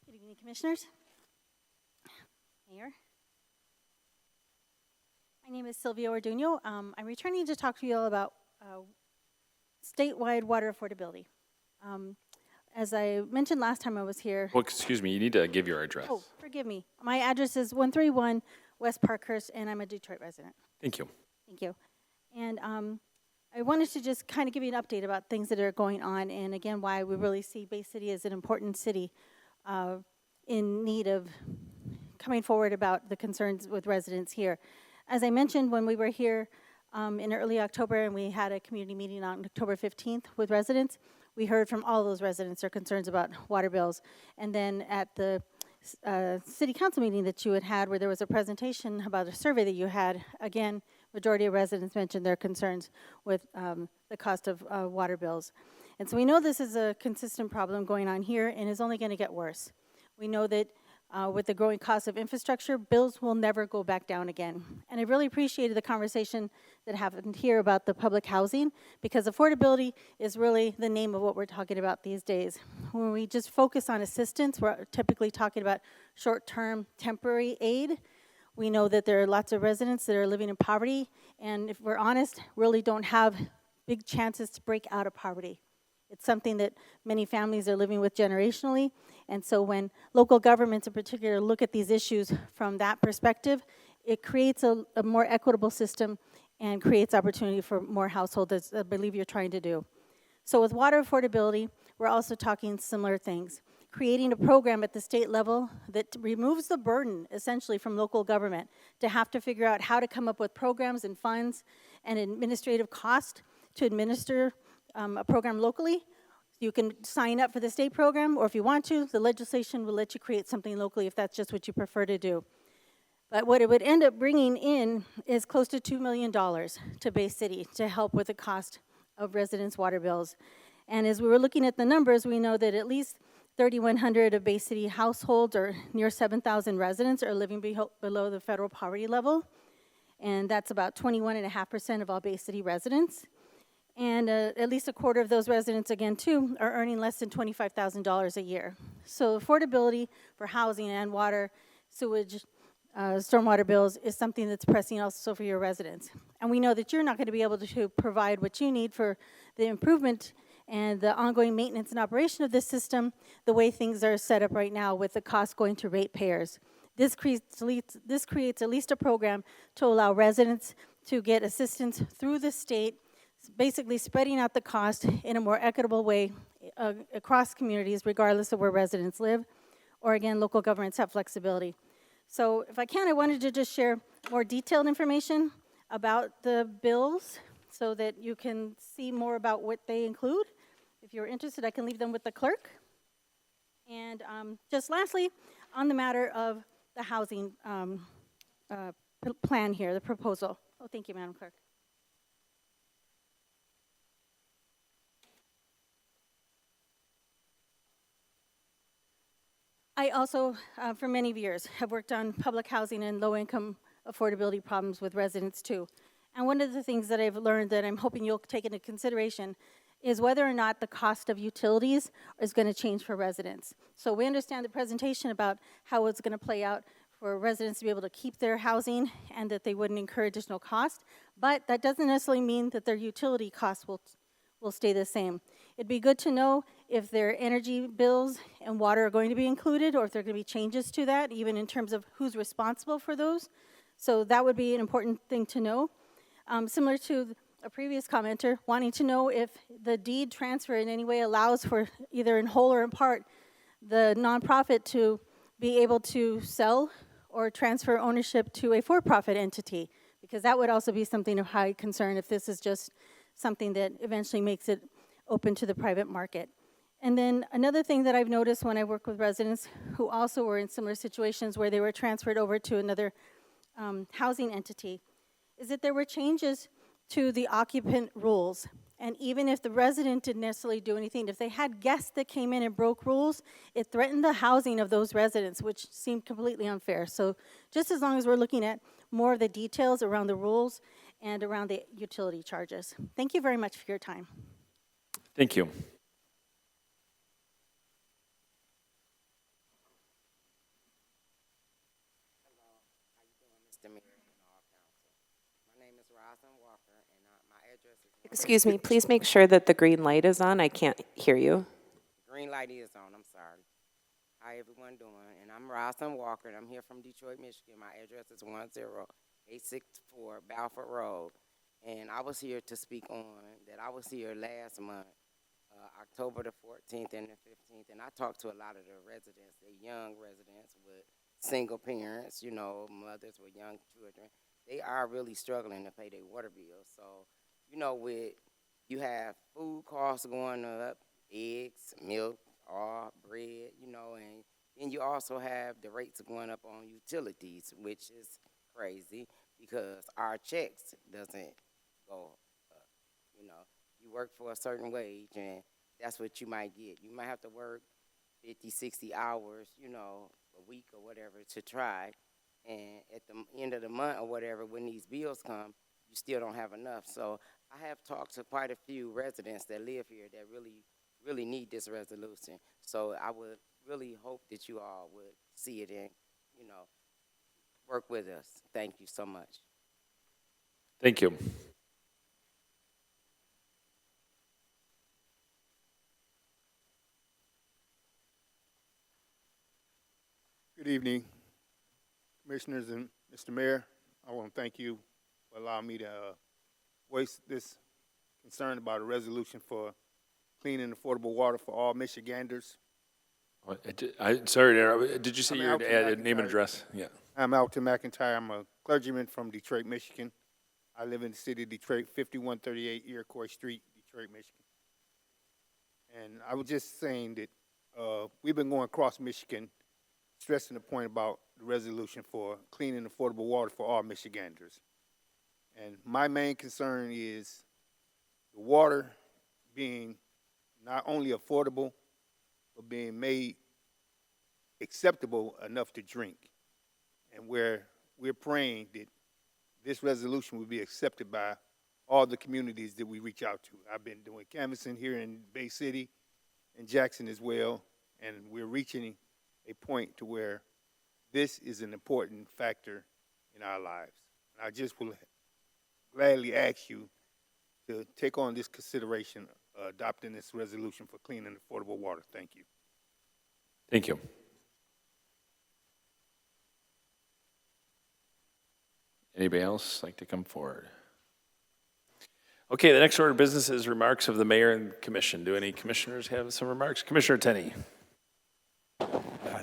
Good evening, Commissioners. Mayor. My name is Sylvia Orduno. I'm returning to talk to you all about statewide water affordability. As I mentioned last time I was here. Well, excuse me, you need to give your address. Oh, forgive me. My address is 131 West Parkhurst, and I'm a Detroit resident. Thank you. Thank you. And I wanted to just kind of give you an update about things that are going on, and again, why we really see Bay City as an important city in need of coming forward about the concerns with residents here. As I mentioned, when we were here in early October and we had a community meeting on October 15th with residents, we heard from all those residents their concerns about water bills. And then at the city council meeting that you had where there was a presentation about a survey that you had, again, majority of residents mentioned their concerns with the cost of water bills. And so we know this is a consistent problem going on here and is only going to get worse. We know that with the growing cost of infrastructure, bills will never go back down again. And I really appreciated the conversation that happened here about the public housing, because affordability is really the name of what we're talking about these days. When we just focus on assistance, we're typically talking about short-term temporary aid. We know that there are lots of residents that are living in poverty, and if we're honest, really don't have big chances to break out of poverty. It's something that many families are living with generationally, and so when local governments in particular look at these issues from that perspective, it creates a more equitable system and creates opportunity for more households, as I believe you're trying to do. So with water affordability, we're also talking similar things. Creating a program at the state level that removes the burden, essentially, from local government to have to figure out how to come up with programs and funds and administrative cost to administer a program locally. You can sign up for the state program, or if you want to, the legislation will let you create something locally if that's just what you prefer to do. But what it would end up bringing in is close to $2 million to Bay City to help with the cost of residents' water bills. And as we were looking at the numbers, we know that at least 3,100 of Bay City households, or near 7,000 residents, are living below the federal poverty level. And that's about 21.5% of all Bay City residents. And at least a quarter of those residents, again, too, are earning less than $25,000 a year. So affordability for housing and water, sewage, stormwater bills is something that's pressing also for your residents. And we know that you're not going to be able to provide what you need for the improvement and the ongoing maintenance and operation of this system the way things are set up right now, with the cost going to ratepayers. This creates at least a program to allow residents to get assistance through the state, basically spreading out the cost in a more equitable way across communities, regardless of where residents live, or again, local governments have flexibility. So if I can, I wanted to just share more detailed information about the bills so that you can see more about what they include. If you're interested, I can leave them with the clerk. And just lastly, on the matter of the housing plan here, the proposal. Oh, thank you, Madam Clerk. I also, for many years, have worked on public housing and low-income affordability problems with residents, too. And one of the things that I've learned that I'm hoping you'll take into consideration is whether or not the cost of utilities is going to change for residents. So we understand the presentation about how it's going to play out for residents to be able to keep their housing and that they wouldn't incur additional cost, but that doesn't necessarily mean that their utility costs will stay the same. It'd be good to know if their energy bills and water are going to be included, or if there are going to be changes to that, even in terms of who's responsible for those. So that would be an important thing to know. Similar to a previous commenter, wanting to know if the deed transfer in any way allows for, either in whole or in part, the nonprofit to be able to sell or transfer ownership to a for-profit entity, because that would also be something of high concern if this is just something that eventually makes it open to the private market. And then another thing that I've noticed when I work with residents who also were in similar situations where they were transferred over to another housing entity is that there were changes to the occupant rules. And even if the resident didn't necessarily do anything, if they had guests that came in and broke rules, it threatened the housing of those residents, which seemed completely unfair. So just as long as we're looking at more of the details around the rules and around the utility charges. Thank you very much for your time. Thank you. Excuse me, please make sure that the green light is on. I can't hear you. Green light is on, I'm sorry. How everyone doing? And I'm Rosalind Walker, and I'm here from Detroit, Michigan. My address is 10864 Balfour Road. And I was here to speak on that. I was here last month, October the 14th and the 15th, and I talked to a lot of the residents, the young residents with single parents, you know, mothers with young children. They are really struggling to pay their water bills. So, you know, you have food costs going up, eggs, milk, oil, bread, you know, and then you also have the rates going up on utilities, which is crazy because our checks doesn't go up. You know, you work for a certain wage, and that's what you might get. You might have to work 50, 60 hours, you know, a week or whatever to try. And at the end of the month or whatever, when these bills come, you still don't have enough. So I have talked to quite a few residents that live here that really need this resolution. So I would really hope that you all would see it and, you know, work with us. Thank you so much. Thank you. Good evening, Commissioners and Mr. Mayor. I want to thank you for allowing me to voice this concern about a resolution for clean and affordable water for all Michiganders. Sorry to interrupt. Did you say I'm your Alton name and McIntyre. address? Yeah. I'm Alton McIntyre. I'm a clergyman from Detroit, Michigan. I live in the city of Detroit, 5138 Iroquois Street, Detroit, Michigan. And I was just saying that we've been going across Michigan stressing the point about the resolution for clean and affordable water for all Michiganders. And my main concern is the water being not only affordable, but being made acceptable enough to drink. And where we're praying that this resolution will be accepted by all the communities that we reach out to. I've been doing canvassing here in Bay City and Jackson as well, and we're reaching a point to where this is an important factor in our lives. And I just will gladly ask you to take on this consideration, adopting this resolution for clean and affordable water. Thank you. Thank you. Anybody else like to come forward? Okay, the next order of business is remarks of the mayor and commission. Do any commissioners have some remarks? Commissioner Tenney.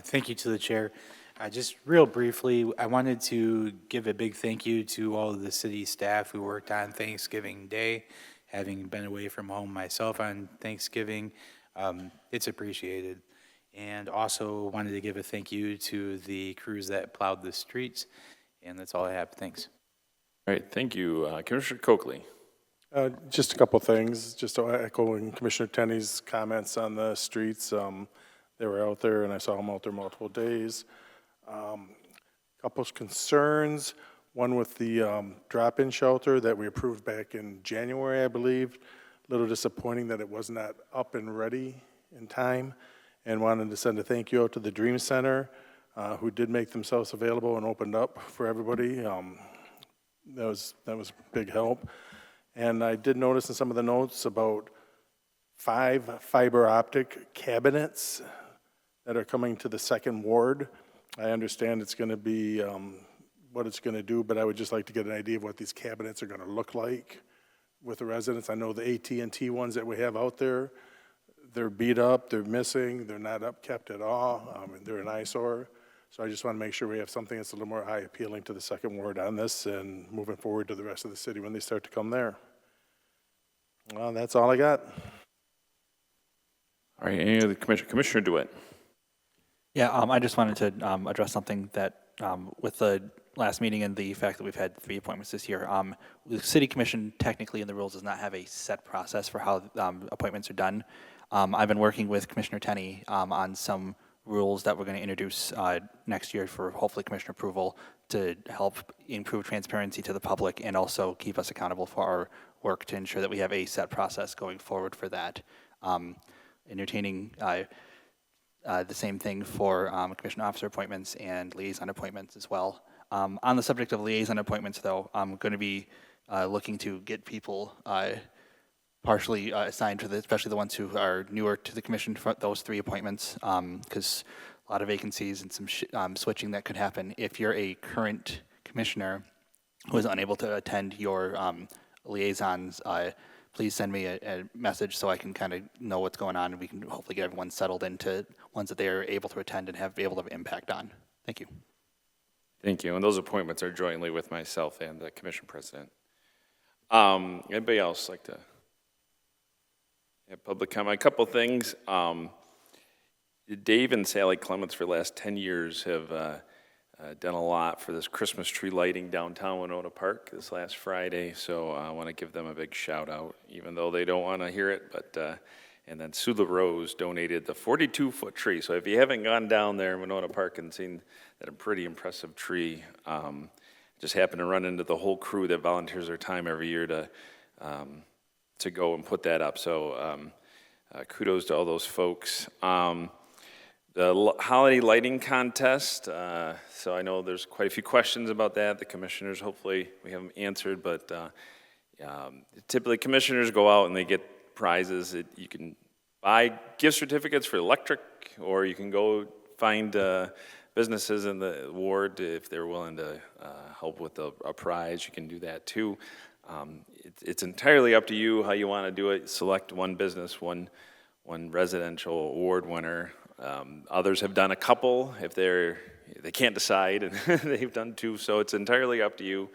Thank you to the chair. Just real briefly, I wanted to give a big thank you to all of the city staff who worked on Thanksgiving Day, having been away from home myself on Thanksgiving. It's appreciated. And also wanted to give a thank you to the crews that plowed the streets. And that's all I have. Thanks. All right, thank you. Commissioner Coakley. Just a couple things, just echoing Commissioner Tenney's comments on the streets. They were out there, and I saw them out there multiple days. Couple of concerns, one with the drop-in shelter that we approved back in January, I believe. A little disappointing that it was not up and ready in time, and wanted to send a thank you out to the Dream Center, who did make themselves available and opened up for everybody. That was a big help. And I did notice in some of the notes about 5 fiber optic cabinets that are coming to the second ward. I understand it's going to be what it's going to do, but I would just like to get an idea of what these cabinets are going to look like with the residents. I know the AT&T ones that we have out there, they're beat up, they're missing, they're not upkept at all, they're an eyesore. So I just want to make sure we have something that's a little more eye appealing to the second ward on this and moving forward to the rest of the city when they start to come there. Well, that's all I got. All right, any other commissioner? Commissioner DeWitt. Yeah, I just wanted to address something that with the last meeting and the fact that we've had 3 appointments this year, the city commission technically in the rules does not have a set process for how appointments are done. I've been working with Commissioner Tenney on some rules that we're going to introduce next year for hopefully commissioner approval to help improve transparency to the public and also keep us accountable for our work to ensure that we have a set process going forward for that. Entertaining the same thing for commission officer appointments and liaison appointments as well. On the subject of liaison appointments, though, I'm going to be looking to get people partially assigned to especially the ones who are newer to the commission for those 3 appointments, because a lot of vacancies and some switching that could happen. If you're a current commissioner who is unable to attend your liaisons, please send me a message so I can kind of know what's going on and we can hopefully get everyone settled into ones that they are able to attend and have be able to have impact on. Thank you. Thank you. And those appointments are jointly with myself and the commission president. Anybody else like to have public comment? A couple things. Dave and Sally Clements for the last 10 years have done a lot for this Christmas tree lighting downtown Winona Park this last Friday, so I want to give them a big shout out, even though they don't want to hear it. But and then Sula Rose donated the 42-foot tree. So if you haven't gone down there in Winona Park and seen that pretty impressive tree, just happened to run into the whole crew that volunteers their time every year to go and put that up. So kudos to all those folks. The holiday lighting contest, so I know there's quite a few questions about that. The commissioners, hopefully we have them answered, but typically commissioners go out and they get prizes. You can buy gift certificates for electric, or you can go find businesses in the ward if they're willing to help with a prize. You can do that too. It's entirely up to you how you want to do it. Select one business, one residential award winner. Others have done a couple if they can't decide, and they've done two. So it's entirely up to you.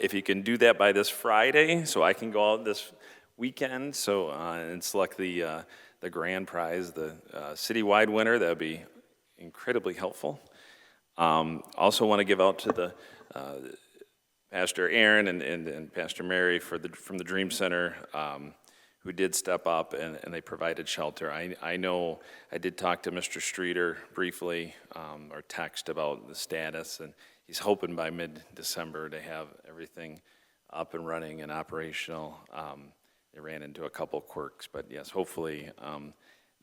If you can do that by this Friday, so I can go out this weekend, so and select the grand prize, the citywide winner, that would be incredibly helpful. Also want to give out to the Pastor Aaron and Pastor Mary from the Dream Center, who did step up and they provided shelter. I know I did talk to Mr. Streeter briefly, or text about the status, and he's hoping by mid-December to have everything up and running and operational. They ran into a couple quirks, but yes, hopefully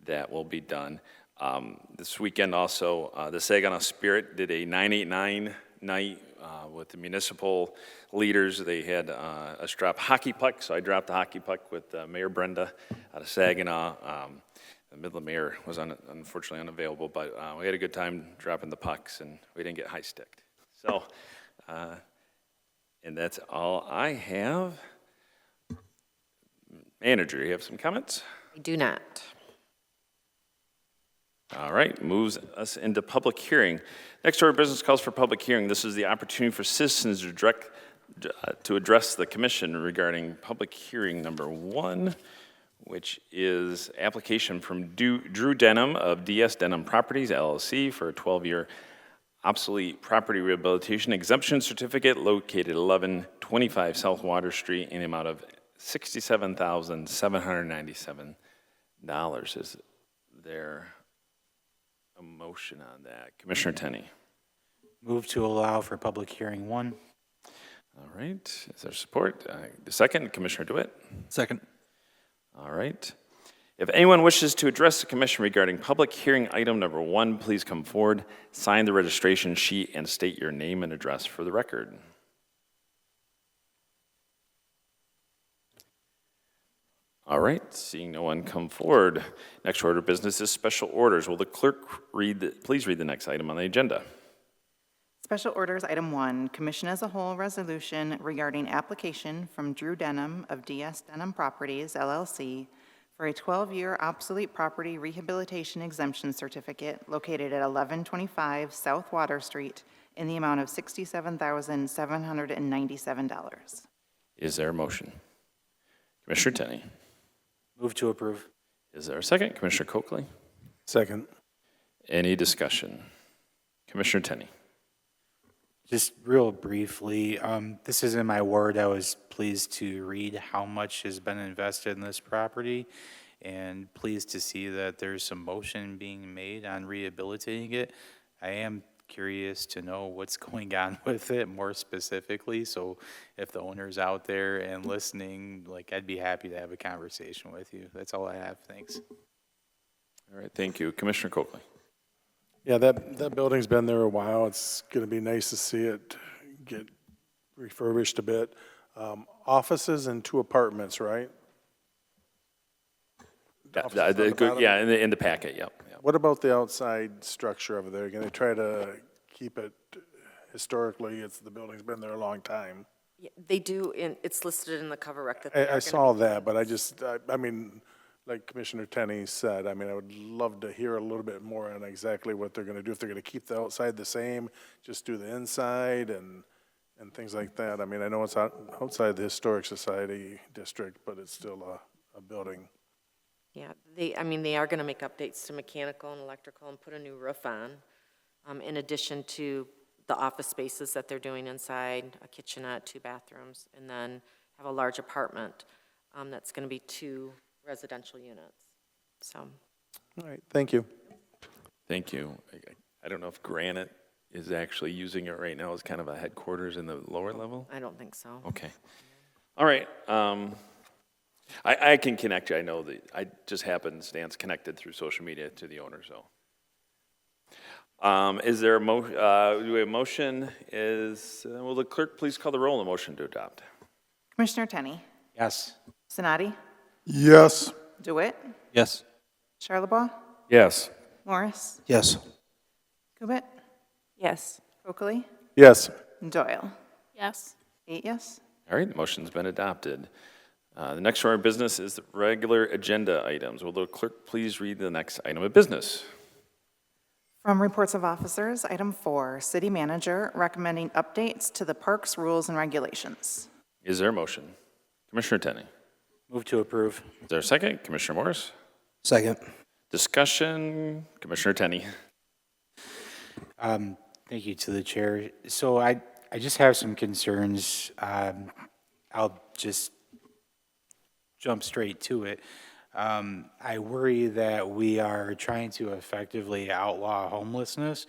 that will be done. This weekend also, the Saginaw Spirit did a 989 night with the municipal leaders. They had us drop hockey puck, so I dropped the hockey puck with Mayor Brenda out of Saginaw. The Midland mayor was unfortunately unavailable, but we had a good time dropping the pucks, and we didn't get high-sticked. So, and that's all I have. Manager, you have some comments? I do not. All right, moves us into public hearing. Next order of business calls for public hearing. This is the opportunity for citizens to address the commission regarding public hearing number 1, which is application from Drew Denham of DS Denham Properties, LLC, for a 12-year obsolete property rehabilitation exemption certificate located 1125 South Water Street in the amount of $67,797. Is there a motion on that? Commissioner Tenney. Move to allow for public hearing 1. All right. Is there support? The second, Commissioner DeWitt. Second. All right. If anyone wishes to address the commission regarding public hearing item number 1, please come forward, sign the registration sheet, and state your name and address for the record. All right, seeing no one come forward. Next order of business is special orders. Will the clerk please read the next item on the agenda? Special orders, item 1, commission as a whole resolution regarding application from Drew Denham of DS Denham Properties, LLC, for a 12-year obsolete property rehabilitation exemption certificate located at 1125 South Water Street in the amount of $67,797. Is there a motion? Commissioner Tenney. Move to approve. Is there a second? Commissioner Coakley. Second. Any discussion? Commissioner Tenney. Just real briefly, this is in my ward. I was pleased to read how much has been invested in this property, and pleased to see that there's some motion being made on rehabilitating it. I am curious to know what's going on with it more specifically, so if the owner's out there and listening, I'd be happy to have a conversation with you. That's all I have. Thanks. All right, thank you. Commissioner Coakley. Yeah, that building's been there a while. It's going to be nice to see it get refurbished a bit. Offices and 2 apartments, right? Yeah, in the packet, yep. What about the outside structure over there? Can they try to keep it historically? The building's been there a long time. Yeah, they do, and it's listed in the cover rec that I saw that, but I mean, like Commissioner Tenney said, I would love to hear a little bit more on exactly what they're going to do. If they're going to keep the outside the same, just do the inside and things like that. I know it's outside the Historic Society district, but it's still a building. Yeah, they are going to make updates to mechanical and electrical and put a new roof on, in addition to the office spaces that they're doing inside, a kitchenette, 2 bathrooms, and then have a large apartment that's going to be 2 residential units. So, All right, thank you. Thank you. I don't know if Granite is actually using it right now as kind of a headquarters in the lower level? I don't think so. Okay. All right. I can connect you. I know that I just happenstance connected through social media to the owner, so. Is there a do we have a motion? Will the clerk please call the roll on the motion to adopt? Commissioner Tenney, Yes. Sinati, Yes. DeWitt, Yes. Charlebois, Yes. Morris, Yes. Kubit, Yes. Oakley, Yes. Doyle. Yes. 8 yes. All right, the motion's been adopted. The next order of business is the regular agenda items. Will the clerk please read the next item of business? From reports of officers, item 4, city manager recommending updates to the parks rules and regulations. Is there a motion? Commissioner Tenney. Move to approve. Is there a second? Commissioner Morris? Second. Discussion, Commissioner Tenney. Thank you to the chair. So I just have some concerns. I'll just jump straight to it. I worry that we are trying to effectively outlaw homelessness,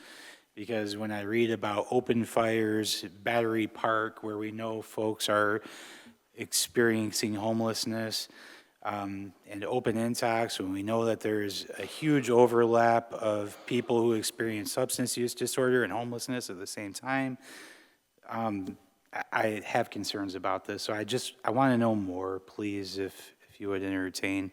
because when I read about open fires, Battery Park, where we know folks are experiencing homelessness, and open intox, when we know that there's a huge overlap of people who experience substance use disorder and homelessness at the same time, I have concerns about this. So I want to know more, please, if you would entertain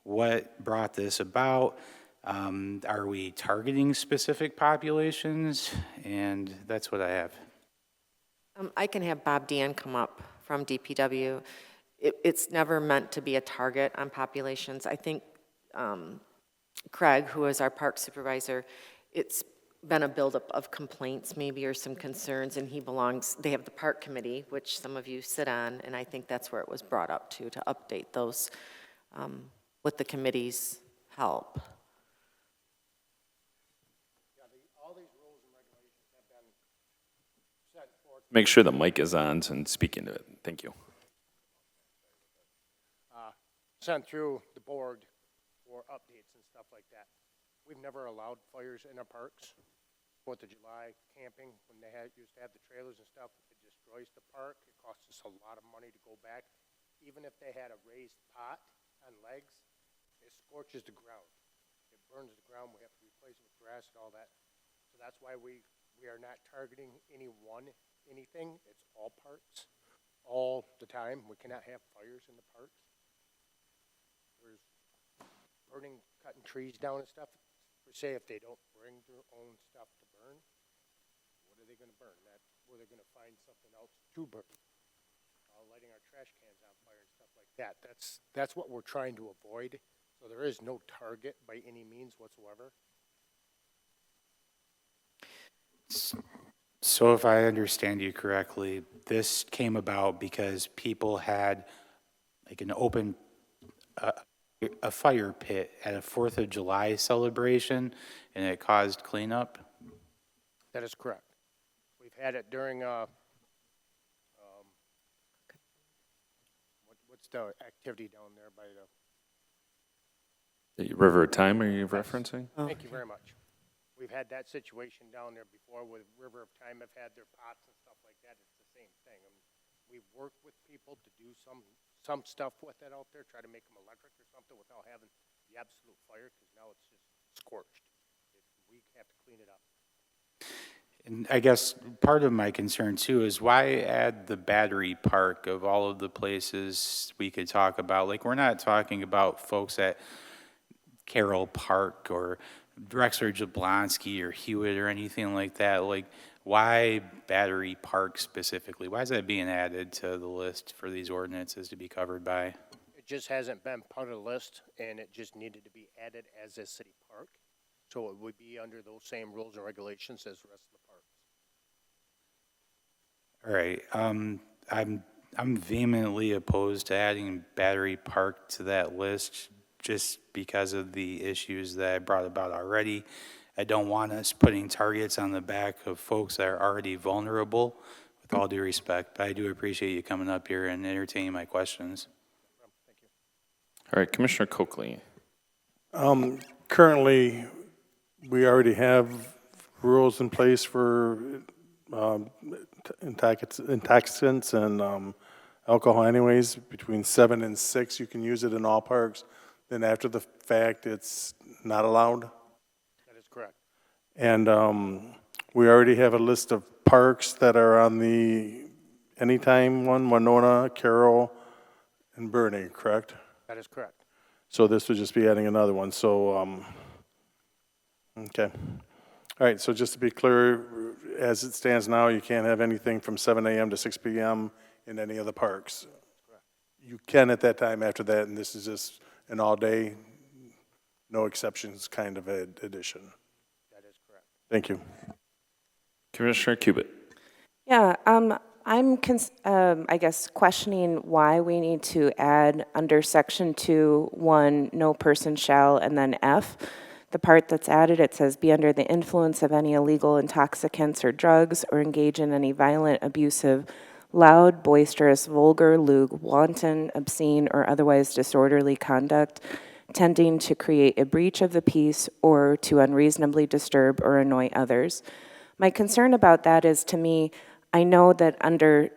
what brought this about. Are we targeting specific populations? And that's what I have. I can have Bob Dan come up from DPW. It's never meant to be a target on populations. I think Craig, who is our park supervisor, it's been a buildup of complaints maybe or some concerns, and they have the park committee, which some of you sit on, and I think that's where it was brought up to update those with the committee's help. Make sure the mic is on and speak into it. Thank you. Sent through the board for updates and stuff like that. We've never allowed fires in our parks. 4th of July camping, when they used to have the trailers and stuff, it destroys the park. It costs us a lot of money to go back. Even if they had a raised pot on legs, it scorches the ground. It burns the ground. We have to replace it with grass and all that. So that's why we are not targeting anything. It's all parks, all the time. We cannot have fires in the parks. There's burning, cutting trees down and stuff. Per se, if they don't bring their own stuff to burn, what are they going to burn? That's where they're going to find something else to burn. Lighting our trash cans on fire and stuff like that. That's what we're trying to avoid. So there is no target by any means whatsoever. So if I understand you correctly, this came about because people had like an open, a fire pit at a 4th of July celebration, and it caused cleanup? That is correct. We've had it during, what's the activity down there by The River of Time, are you referencing? Thank you very much. We've had that situation down there before with River of Time have had their pots and stuff like that. It's the same thing. I mean, we've worked with people to do some stuff with that out there, try to make them electric or something without having the absolute fire, because now it's just scorched. We have to clean it up. And I guess part of my concern too is why add the Battery Park of all of the places we could talk about? Like, we're not talking about folks at Carroll Park or Drexler Jablonski or Hewitt or anything like that. Like, why Battery Park specifically? Why is that being added to the list for these ordinances to be covered by? It just hasn't been part of the list, and it just needed to be added as a city park. So it would be under those same rules and regulations as the rest of the parks. All right. I'm vehemently opposed to adding Battery Park to that list just because of the issues that I brought about already. I don't want us putting targets on the back of folks that are already vulnerable, with all due respect. But I do appreciate you coming up here and entertaining my questions. All right, Commissioner Coakley. Currently, we already have rules in place for intoxicants and alcohol anyways. Between 7 and 6, you can use it in all parks. Then after the fact, it's not allowed. That is correct. And we already have a list of parks that are on the anytime one, Winona, Carroll, and Bernie, correct? That is correct. So this would just be adding another one, so, okay. All right, so just to be clear, as it stands now, you can't have anything from 7 a.m. to 6 p.m. in any of the parks. You can at that time after that, and this is just an all-day, no exceptions kind of addition. That is correct. Thank you. Commissioner Cubitt. Yeah, I'm, I guess, questioning why we need to add under section 2, 1, no person shall, and then F. The part that's added, it says, be under the influence of any illegal intoxicants or drugs or engage in any violent, abusive, loud, boisterous, vulgar, lewd, wanton, obscene, or otherwise disorderly conduct tending to create a breach of the peace or to unreasonably disturb or annoy others. My concern about that is, to me, I know that under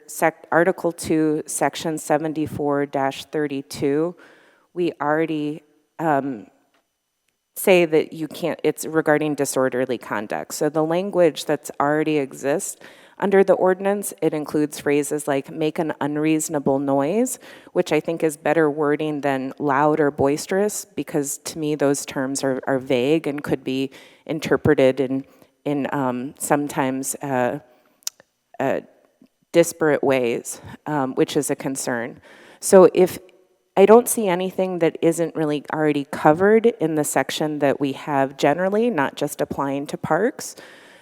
Article 2, Section 74-32, we already say that you can't, it's regarding disorderly conduct. So the language that's already exists under the ordinance, it includes phrases like make an unreasonable noise, which I think is better wording than loud or boisterous, because to me those terms are vague and could be interpreted in sometimes disparate ways, which is a concern. So if I don't see anything that isn't really already covered in the section that we have generally, not just applying to parks.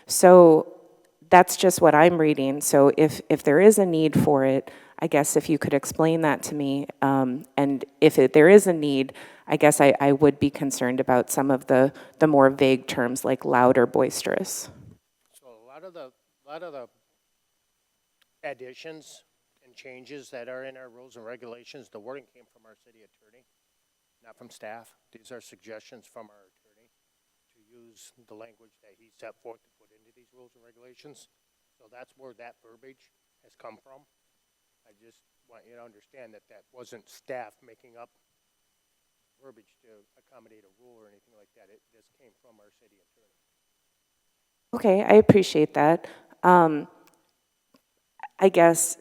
So that's just what I'm reading. So if there is a need for it, I guess if you could explain that to me, and if there is a need, I guess I would be concerned about some of the more vague terms like loud or boisterous. So a lot of the additions and changes that are in our rules and regulations, the wording came from our city attorney, not from staff. These are suggestions from our attorney to use the language that he set forth to put into these rules and regulations. So that's where that verbiage has come from. I just want you to understand that that wasn't staff making up verbiage to accommodate a rule or anything like that. This came from our city attorney. Okay, I appreciate that. I guess,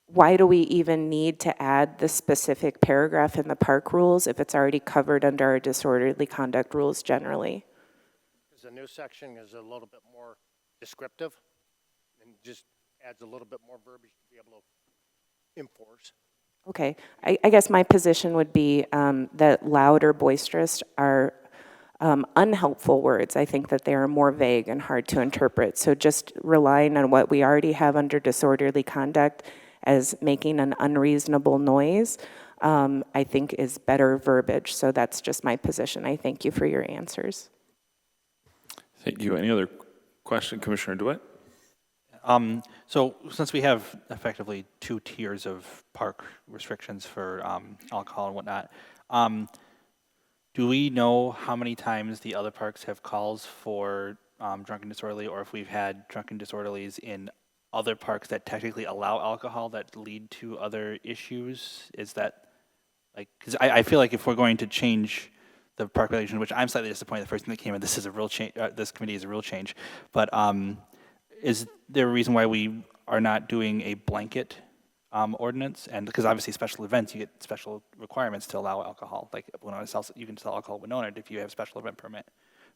why do we even need to add the specific paragraph in the park rules if it's already covered under our disorderly conduct rules generally? Because the new section is a little bit more descriptive and just adds a little bit more verbiage to be able to enforce. Okay, I guess my position would be that loud or boisterous are unhelpful words. I think that they are more vague and hard to interpret. So just relying on what we already have under disorderly conduct as making an unreasonable noise, I think is better verbiage. So that's just my position. I thank you for your answers. Thank you. Any other question, Commissioner DeWitt? So since we have effectively 2 tiers of park restrictions for alcohol and whatnot, do we know how many times the other parks have calls for drunken disorderly, or if we've had drunken disorderlies in other parks that technically allow alcohol that lead to other issues? Is that, like, because I feel like if we're going to change the park regulation, which I'm slightly disappointed, the first thing that came in, this is a real change, this committee is a real change, but is there a reason why we are not doing a blanket ordinance? And because obviously special events, you get special requirements to allow alcohol. Like Winona sells, you can sell alcohol at Winona if you have a special event permit.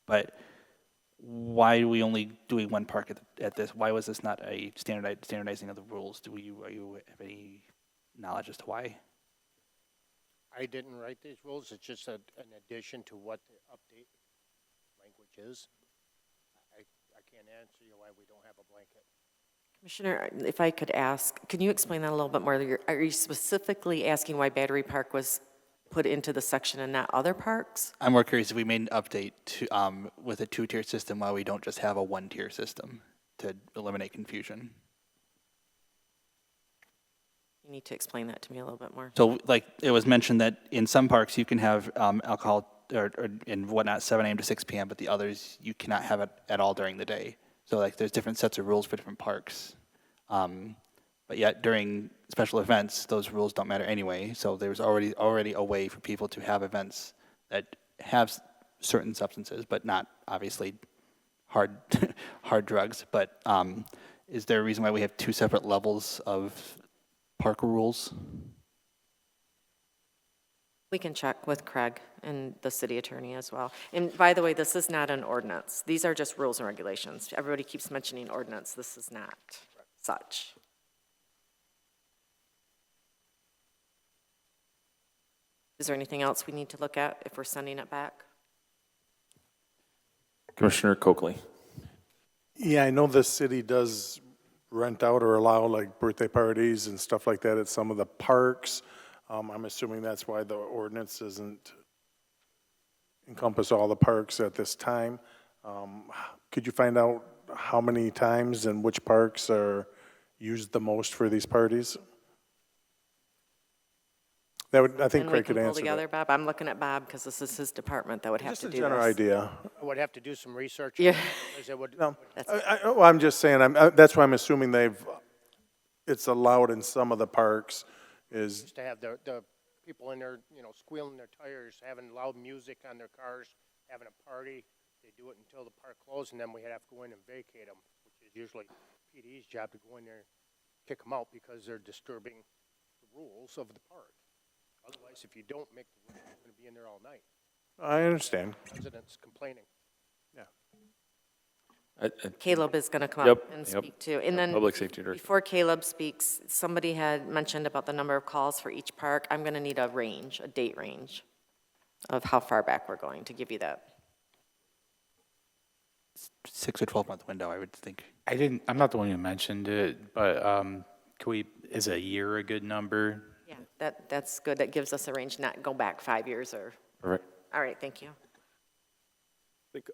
But why are we only doing one park at this? Why was this not a standardizing of the rules? Are you have any knowledge as to why? I didn't write these rules. It's just an addition to what the update language is. I can't answer you why we don't have a blanket. Commissioner, if I could ask, can you explain that a little bit more? Are you specifically asking why Battery Park was put into the section and not other parks? I'm more curious if we made an update to, with a two-tier system, why we don't just have a one-tier system to eliminate confusion. You need to explain that to me a little bit more. So like it was mentioned that in some parks you can have alcohol or and whatnot 7 a.m. to 6 p.m., but the others you cannot have it at all during the day. So like there's different sets of rules for different parks. But yet during special events, those rules don't matter anyway. So there's already a way for people to have events that have certain substances, but not obviously hard hard drugs. But is there a reason why we have two separate levels of park rules? We can check with Craig and the city attorney as well. And by the way, this is not an ordinance. These are just rules and regulations. Everybody keeps mentioning ordinance. This is not such. Is there anything else we need to look at if we're sending it back? Commissioner Coakley. Yeah, I know the city does rent out or allow like birthday parties and stuff like that at some of the parks. I'm assuming that's why the ordinance doesn't encompass all the parks at this time. Could you find out how many times and which parks are used the most for these parties? That would, I think Craig could pull answer together, that. Bob. I'm looking at Bob because this is his department that would have Just to a do general this. idea. I would have to do some research. Yeah. Because it would, No, That's- well, I'm just saying, that's why I'm assuming it's allowed in some of the parks is, just to have the people in there, squealing their tires, having loud music on their cars, having a party. They do it until the park closed, and then we have to go in and vacate them, which is usually PD's job to go in there and kick them out because they're disturbing the rules of the park. Otherwise, if you don't make the rules, you're going to be in there all night. I understand. Residents complaining. Caleb is going to come Yep, up and yep. speak too. And then Public Safety Director. before Caleb speaks, somebody had mentioned about the number of calls for each park. I'm going to need a range, a date range of how far back we're going to give you that. 6 or 12 month window, I would think. I'm not the one who mentioned it, but is a year a good number? Yeah, that's good. That gives us a range, not go back 5 years or. Perfect. All right, thank you. think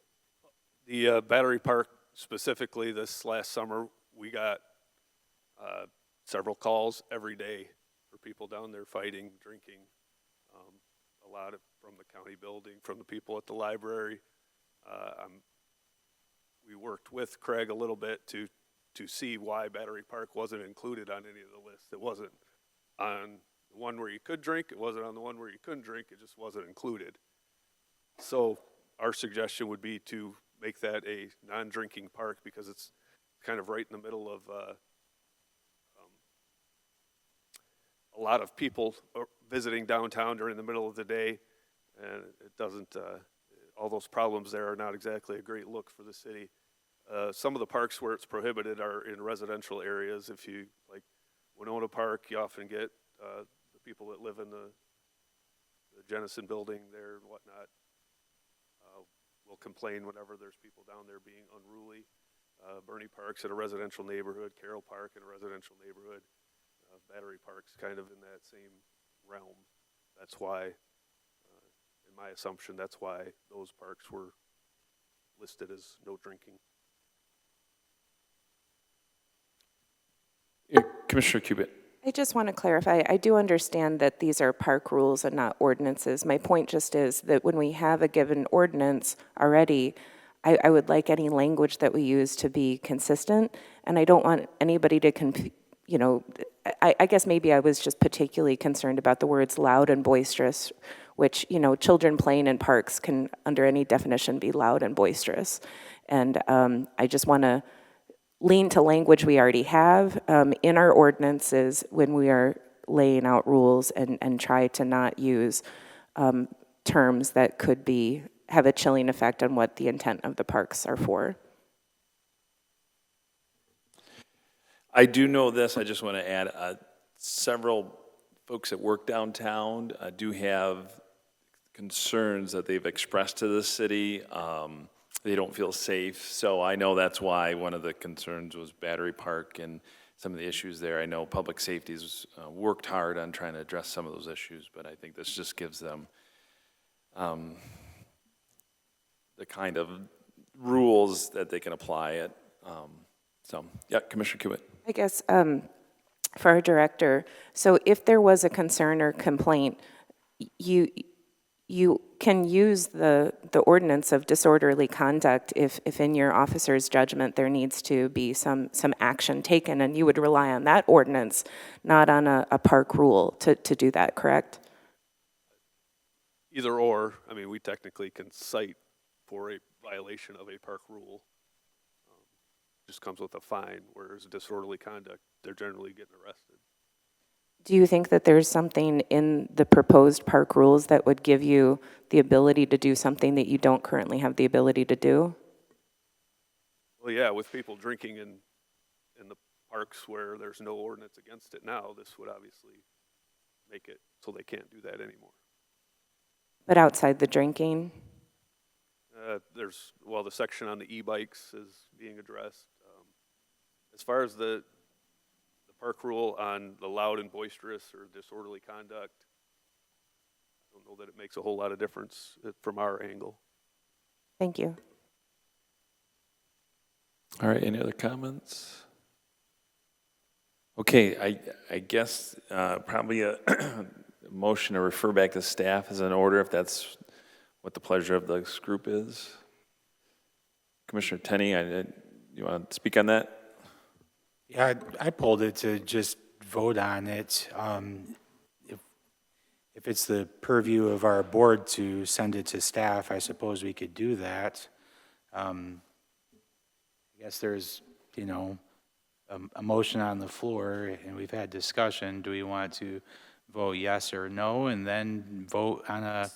the Battery Park specifically this last summer, we got several calls every day for people down there fighting, drinking. A lot of from the county building, from the people at the library. We worked with Craig a little bit to see why Battery Park wasn't included on any of the lists. It wasn't on the one where you could drink. It wasn't on the one where you couldn't drink. It just wasn't included. So our suggestion would be to make that a non-drinking park because it's kind of right in the middle of a lot of people visiting downtown during the middle of the day, and it doesn't, all those problems there are not exactly a great look for the city. Some of the parks where it's prohibited are in residential areas. If you, like Winona Park, you often get the people that live in the Jennison building there and whatnot will complain whenever there's people down there being unruly. Bernie Park's in a residential neighborhood, Carroll Park in a residential neighborhood, Battery Park's kind of in that same realm. That's why, in my assumption, that's why those parks were listed as no drinking. Commissioner Cubitt. I just want to clarify, I do understand that these are park rules and not ordinances. My point just is that when we have a given ordinance already, I would like any language that we use to be consistent, and I don't want anybody to, I guess maybe I was just particularly concerned about the words loud and boisterous, which, children playing in parks can, under any definition, be loud and boisterous. And I just want to lean to language we already have in our ordinances when we are laying out rules and try to not use terms that could have a chilling effect on what the intent of the parks are for. I do know this, I just want to add, several folks that work downtown do have concerns that they've expressed to the city. They don't feel safe, so I know that's why one of the concerns was Battery Park, and some of the issues there. I know Public Safety's worked hard on trying to address some of those issues, but I think this just gives them the kind of rules that they can apply it. So, yeah, Commissioner Kiewit. I guess for our director, so if there was a concern or complaint, you can use the ordinance of disorderly conduct if in your officer's judgment there needs to be some action taken, and you would rely on that ordinance, not on a park rule to do that, correct? Either or, I mean, we technically can cite for a violation of a park rule. Just comes with a fine, whereas disorderly conduct, they're generally getting arrested. Do you think that there's something in the proposed park rules that would give you the ability to do something that you don't currently have the ability to do? Well, yeah, with people drinking in the parks where there's no ordinance against it now, this would obviously make it so they can't do that anymore. But outside the drinking? The section on the e-bikes is being addressed. As far as the park rule on the loud and boisterous or disorderly conduct, I don't know that it makes a whole lot of difference from our angle. Thank you. All right, any other comments? Okay, I guess probably a motion to refer back to staff is in order, if that's what the pleasure of this group is. Commissioner Tenney, you want to speak on that? Yeah, I pulled it to just vote on it. If it's the purview of our board to send it to staff, I suppose we could do that. I guess there's, a motion on the floor, and we've had discussion. Do we want to vote yes or no, and then vote on a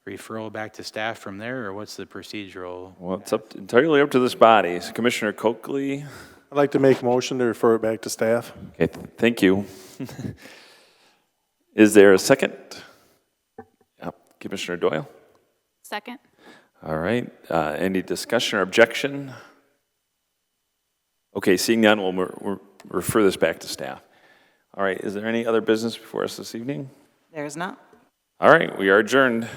referral back to staff from there, or what's the procedural? Well, it's entirely up to this body. So Commissioner Coakley. I'd like to make a motion to refer it back to staff. Okay, thank you. Is there a second? Commissioner Doyle? Second. All right, any discussion or objection? Okay, seeing none, we'll refer this back to staff. All right, is there any other business before us this evening? There's not. All right, we are adjourned.